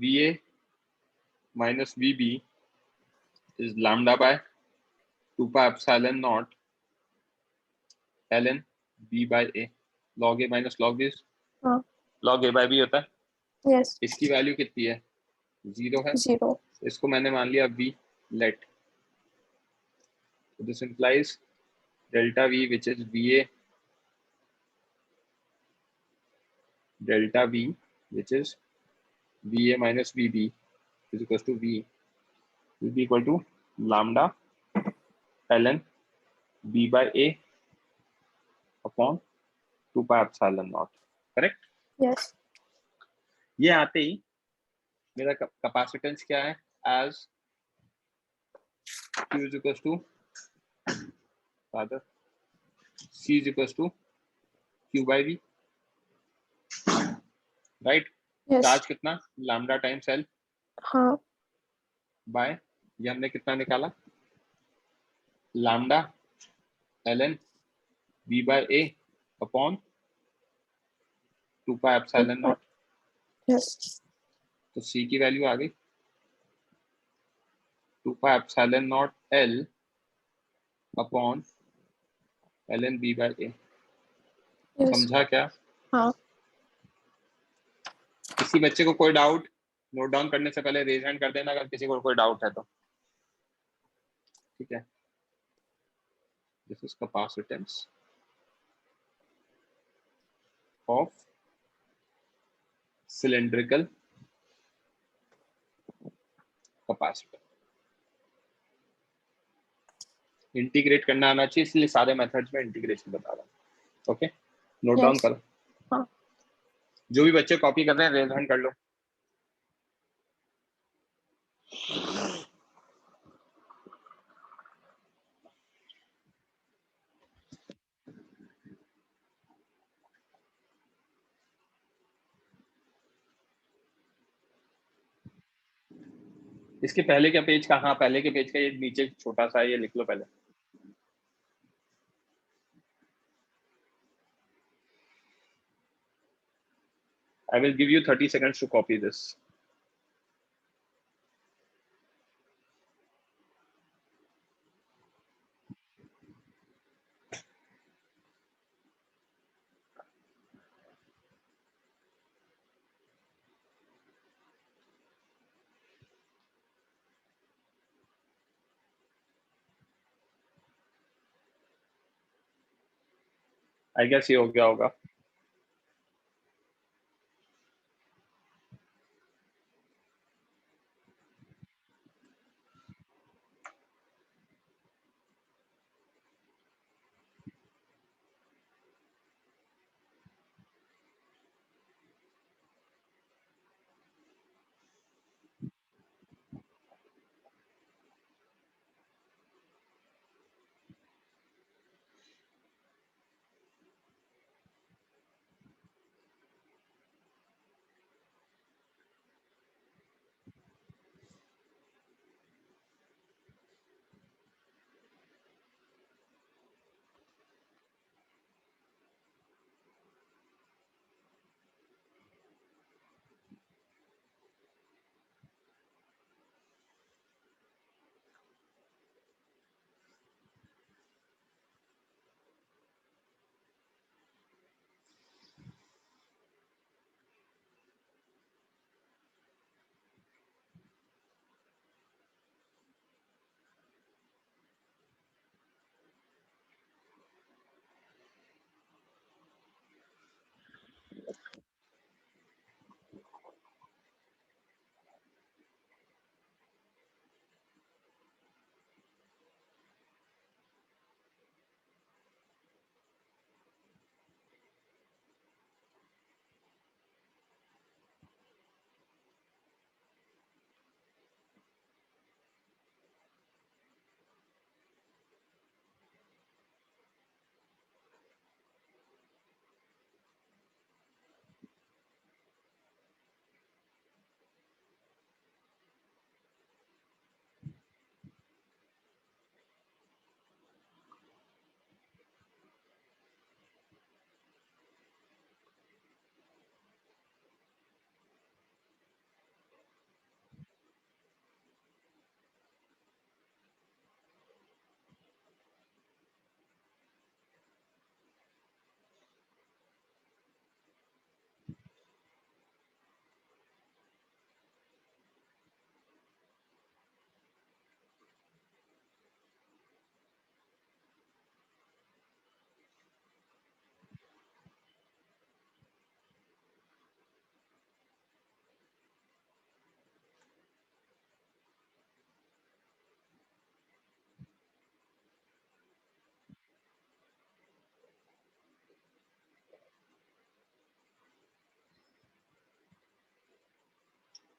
va minus vb is lambda by 2 pi epsilon naught ln b by a. log a minus log b हाँ. log a by b होता है. Yes. इसकी वैल्यू कितनी है? 0 है. 0. इसको मैंने मान लिया v let. So this implies delta v which is va delta v which is va minus vb is equals to v will be equal to lambda ln b by a upon 2 pi epsilon naught. Correct? Yes. ये आते ही मेरा capacitance क्या है? as q is equals to rather c is equals to q by v, right? Yes. Charge कितना? Lambda times l हाँ. Bye, ये हमने कितना निकाला? Lambda ln b by a upon 2 pi epsilon not. Yes. तो c की value आ गई 2 pi epsilon not l upon ln b by a. Yes. समझा क्या? हाँ. किसी बच्चे को कोई डाउट? नोट डाउन करने से पहले रेज हैंड कर देना अगर किसी को कोई डाउट है तो, ठीक है? This is capacitance of cylindrical capacitor. Integrate करना आना चाहिए, इसलिए सारे मेथड्स में इंटीग्रेशन बता रहा हूँ. Okay, note down Yes. करो. हाँ. जो भी बच्चे कॉपी कर रहे हैं रेज हैंड कर लो. इसके पहले का पेज का, हाँ पहले के पेज का ये नीचे छोटा सा ये लिख लो पहले. I will give you 30 seconds to copy this. I guess ये हो गया होगा.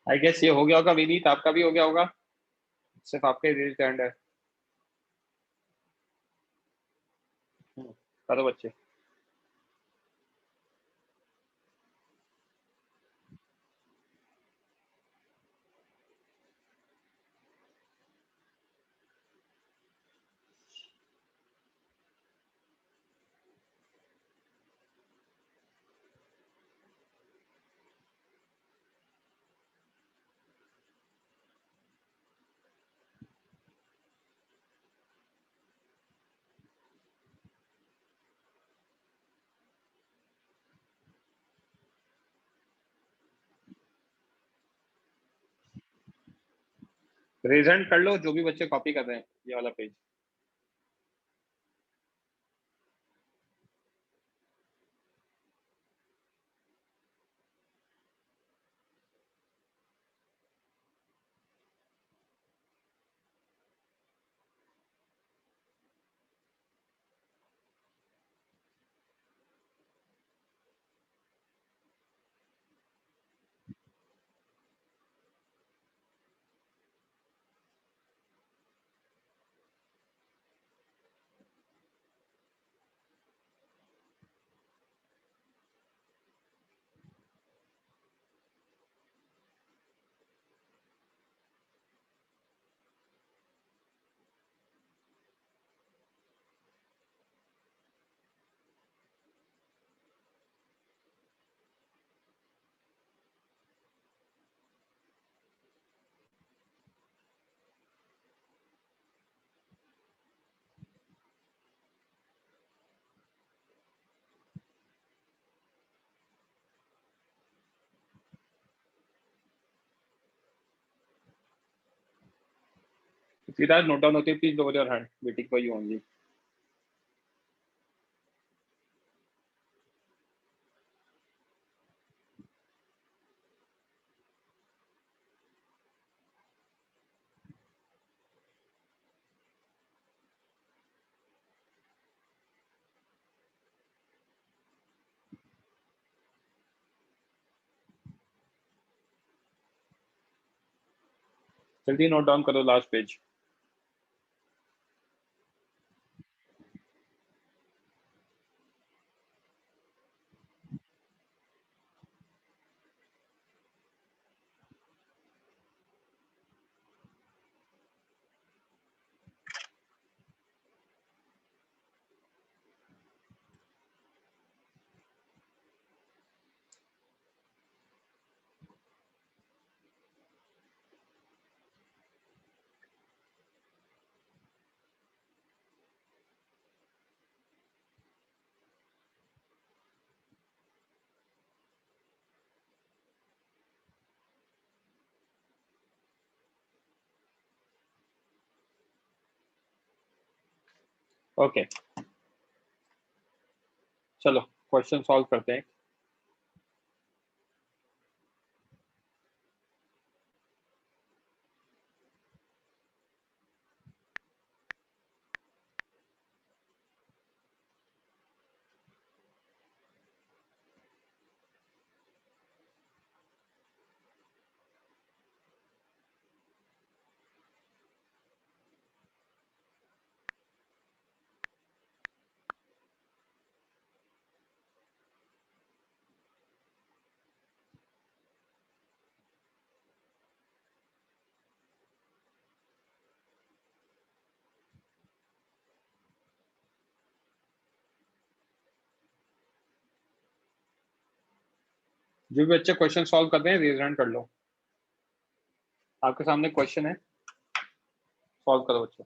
आई गेस ये हो गया होगा विनीत, आपका भी हो गया होगा, सिर्फ आपके रेज हैंड है। करो बच्चे। रेज हैंड कर लो जो भी बच्चे कॉपी कर रहे हैं ये वाला पेज। फिर नोट डाउन होती है, please lower your hand, waiting for you only. जल्दी नोट डाउन करो लास्ट पेज। ओके चलो क्वेश्चन सॉल्व करते हैं। जो भी बच्चे क्वेश्चन सॉल्व कर रहे हैं रेज हैंड कर लो। आपके सामने क्वेश्चन है, सॉल्व करो बच्चे।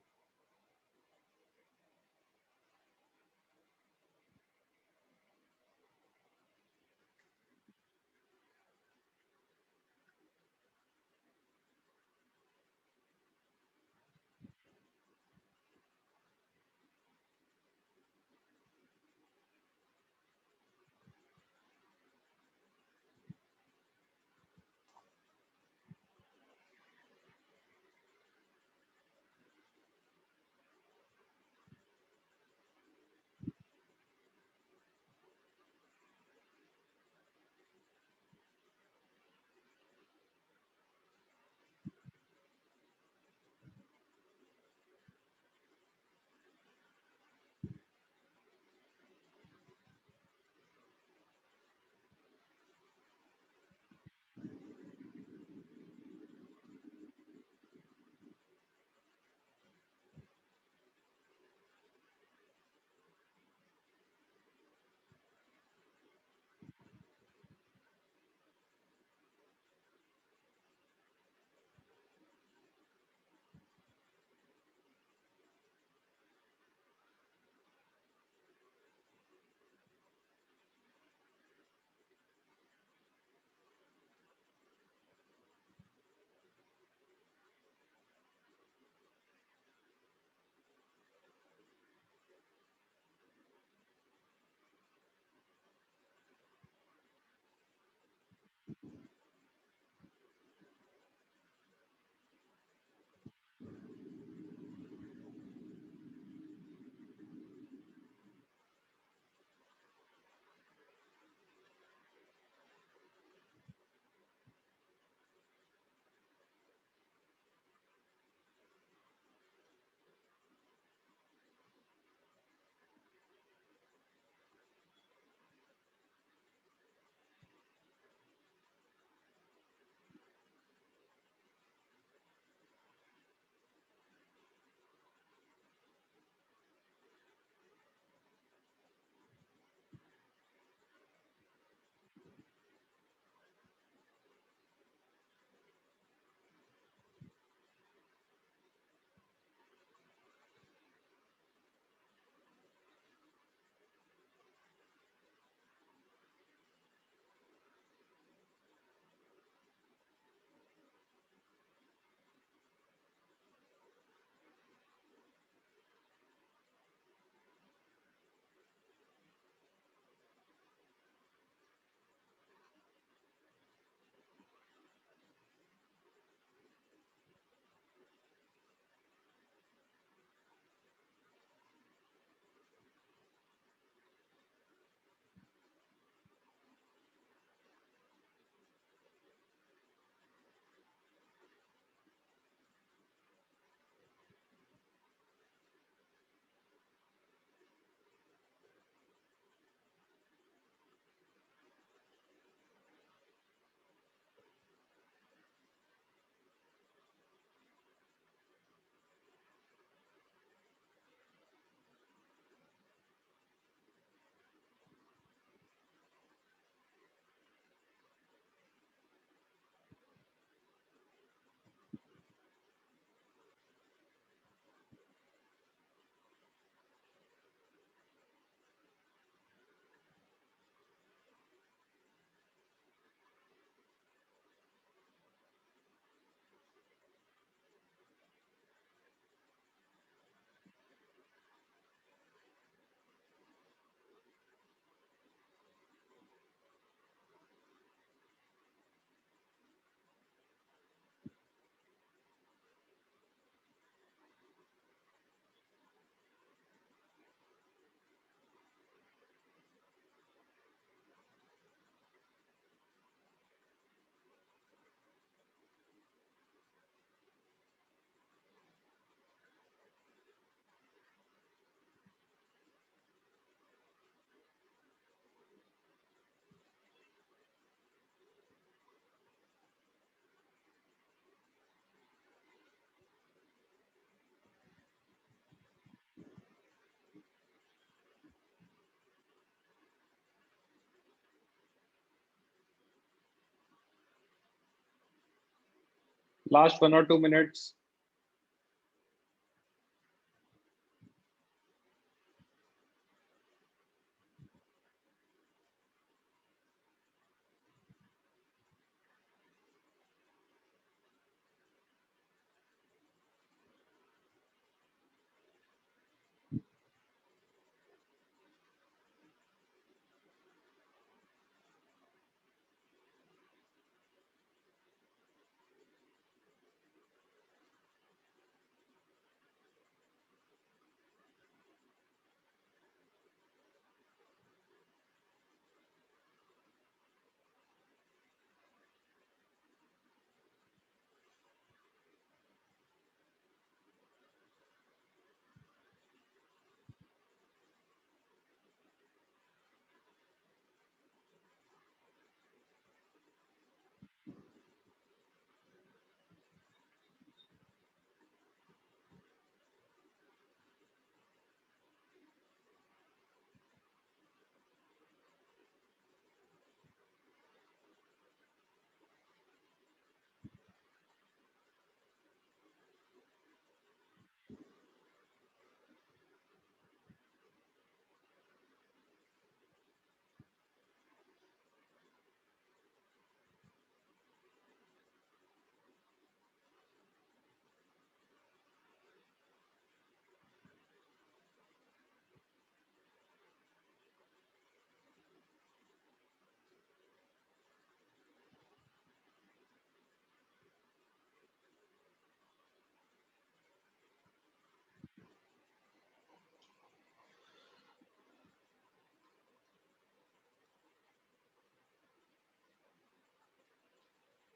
Last 1 or 2 minutes.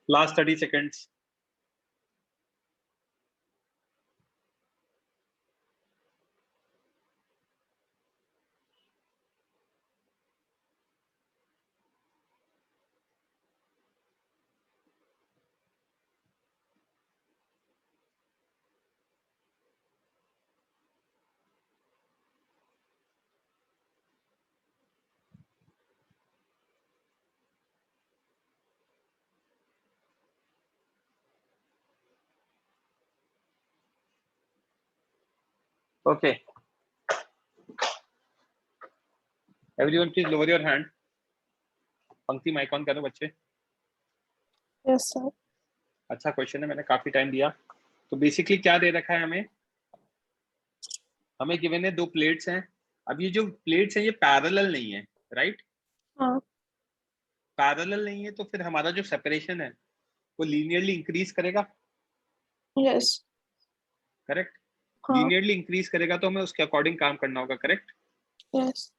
Last 30 seconds. Okay. Everyone, please lower your hand. पंक्ति माइक ऑन करो बच्चे. Yes sir. अच्छा क्वेश्चन है, मैंने काफी टाइम दिया. तो बेसिकली क्या दे रखा है हमें? हमें गिवन है 2 प्लेट्स हैं. अब ये जो प्लेट्स हैं ये पैरेलल नहीं है, राइट? हाँ. पैरेलल नहीं है तो फिर हमारा जो सेपरेशन है वो लीनियरली इंक्रीज करेगा. यस. करेक्ट. हाँ. लीनियरली इंक्रीज करेगा तो हमें उसके अकॉर्डिंग काम करना होगा. करेक्ट. यस.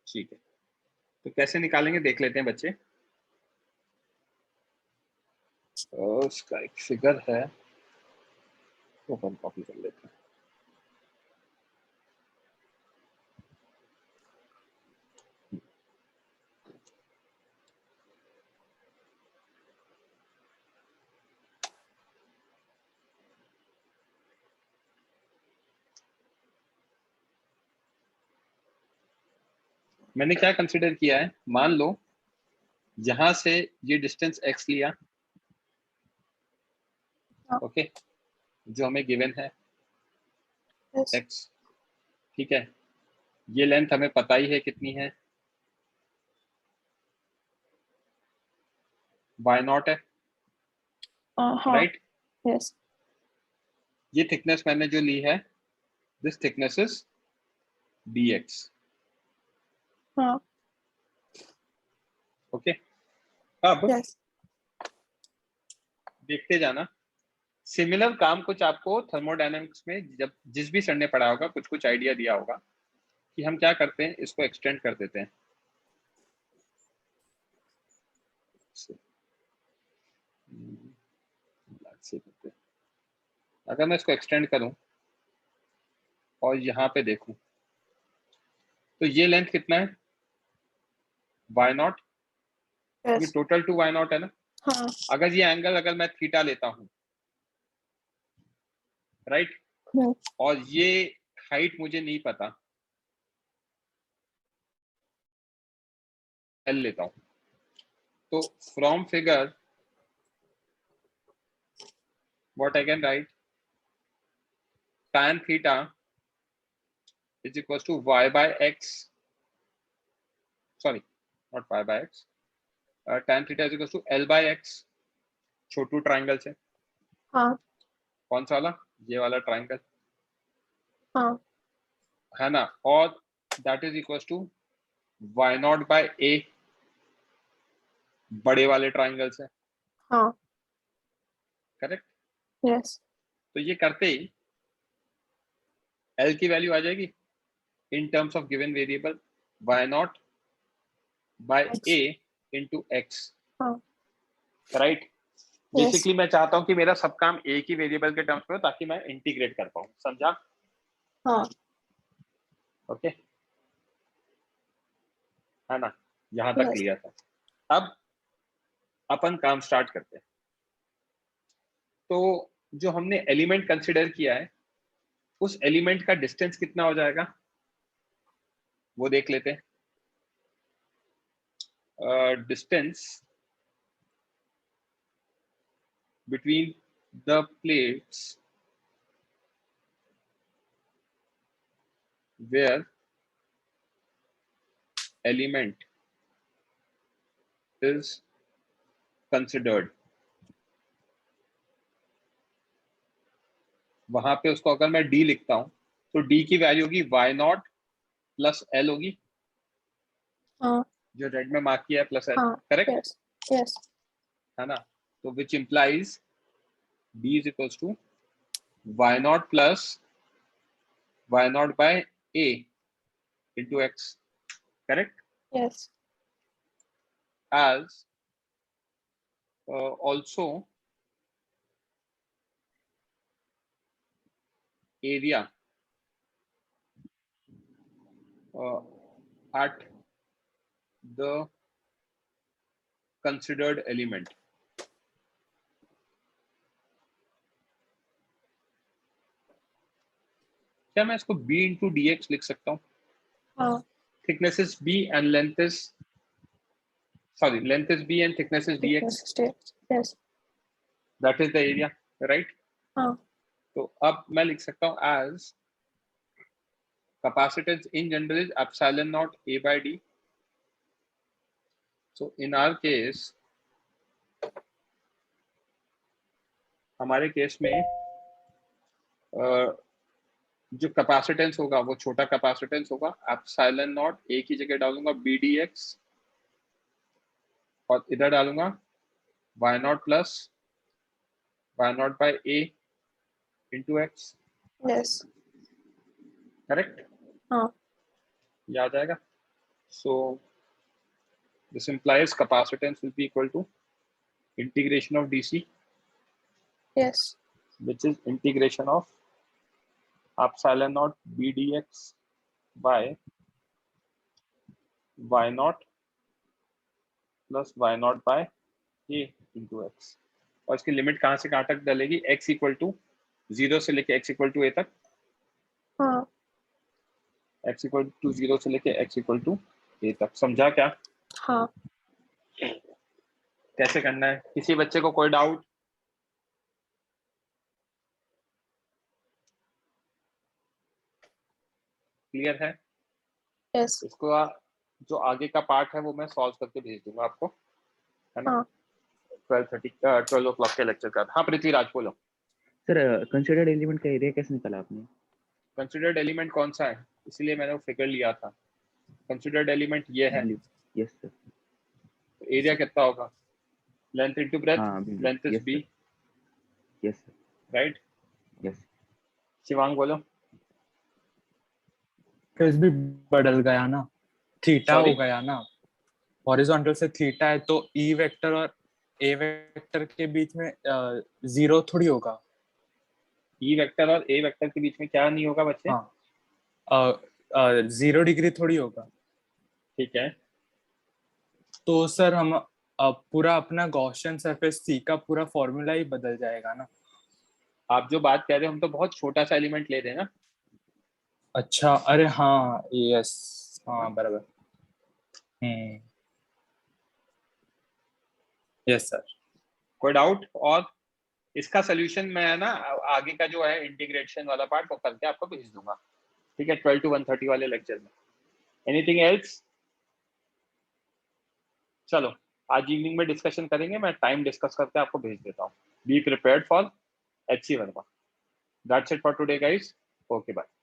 ठीक है, तो कैसे निकालेंगे देख लेते हैं बच्चे. उसका एक फिगर है वो हम कॉपी कर लेते हैं. मैंने क्या कंसीडर किया है, मान लो यहां से ये डिस्टेंस x लिया. ओके, जो हमें गिवन है x. ठीक है, ये लेंथ हमें पता ही है कितनी है, y0 है. राइट. यस. ये थिकनेस मैंने जो ली है, दिस थिकनेस इज dx. हाँ. ओके, अब यस. देखते जाना. सिमिलर काम कुछ आपको थर्मोडायनेमिक्स में जब जिस भी सर ने पढ़ा होगा कुछ कुछ आइडिया दिया होगा कि हम क्या करते हैं, इसको एक्सटेंड कर देते हैं. अगर मैं इसको एक्सटेंड करूं और यहाँ पे देखूं तो ये लेंथ कितना है, y0. ये टोटल टू y0 है ना. हाँ. अगर ये एंगल अगर मैं थीटा लेता हूं, राइट, और ये हाइट मुझे नहीं पता, L लेता हूं, तो from figure what I can write, tan theta is equals to y by x, sorry not y by x, tan theta is equals to L by x, Chhotu triangle से, हाँ कौन सा वाला, ये वाला ट्राइंगल हाँ है ना, और that is equals to y not by a, बड़े वाले ट्राइंगल से, हाँ करेक्ट। यस तो ये करते ही L की वैल्यू आ जाएगी in terms of given variable y naught by X. a into x, हाँ राइट। yes बेसिकली मैं चाहता हूं कि मेरा सब काम एक ही वेरिएबल के टर्म्स में हो ताकि मैं इंटीग्रेट कर पाऊं, समझा? हाँ ओके है ना, यहां तक yes क्लियर था। अब अपन काम स्टार्ट करते हैं। तो जो हमने एलिमेंट कंसिडर किया है उस एलिमेंट का डिस्टेंस कितना हो जाएगा वो देख लेते हैं। Distance between the plates where element is considered, वहां पे उसको अगर मैं d लिखता हूं तो d की वैल्यू होगी y नॉट प्लस l होगी, हाँ जो रेड में मार्क किया है प्लस l, हाँ करेक्ट yes yes है ना। तो which implies d is equals to y not plus y not by a into x, correct, yes as also area at the considered element। क्या मैं इसको b into dx लिख सकता हूँ? हाँ Thickness is b and length is, sorry, length is b and thickness is dx, yes yes that is the area, right? हाँ तो अब मैं लिख सकता हूँ as capacitance in general is epsilon naught a by d। So in our case, हमारे case में जो कैपेसिटेंस होगा वो छोटा कैपेसिटेंस होगा, एप्सिलॉन नॉट a की जगह डालूंगा b dx और इधर डालूंगा y not plus y not by a into x, yes correct, हाँ याद आएगा। So this implies capacitance will be equal to integration of dc, yes which is integration of epsilon naught b dx by y naught plus y naught by a into x। और इसकी limit कहाँ से कहाँ तक डलेगी, x equal to 0 से लेके x equal to a तक, हाँ x इक्वल टू 0 से लेके x इक्वल टू a तक, समझा क्या? हाँ कैसे करना है, किसी बच्चे को कोई डाउट? क्लियर है? yes इसको जो आगे का पार्ट है वो मैं सॉल्व करके भेज दूंगा आपको, है ना। हाँ 12 o'clock के लेक्चर का। हाँ पृथ्वीराज बोलो। सर कंसिडर्ड एलिमेंट का एरिया कैसे निकाला आपने? कंसिडर्ड एलिमेंट कौन सा है, इसलिए मैंने वो फिगर लिया था। कंसिडर्ड एलिमेंट ये है, यस सर। एरिया कितना होगा, लेंथ इनटू ब्रेथ, हाँ length is yes b, sir yes sir right. Yes. Shivang बोलो। फेस भी बदल गया ना, थीटा Sorry? हो गया ना, हॉरिजॉन्टल से थीटा है तो ई वेक्टर और ए वेक्टर के बीच में जीरो थोड़ी होगा। ई वेक्टर और ए वेक्टर के बीच में क्या नहीं होगा बच्चे? हाँ 0 डिग्री थोड़ी होगा। ठीक है, तो सर हम पूरा अपना गॉसियन सरफेस सी का पूरा फॉर्मूला ही बदल जाएगा ना। आप जो बात कह रहे हो हम तो बहुत छोटा सा एलिमेंट ले रहे हैं ना। अच्छा अरे हाँ यस हाँ बराबर। Yes sir. कोई डाउट और इसका सोल्यूशन मैं ना आगे का जो है इंटीग्रेशन वाला पार्ट वो करके आपको भेज दूंगा, ठीक है, 12 to 1:30 वाले लेक्चर में। Anything else? चलो आज इवनिंग में डिस्कशन करेंगे, मैं टाइम डिस्कस करके आपको भेज देता हूँ। Be prepared for HC Verma. That's it for today guys. Okay bye.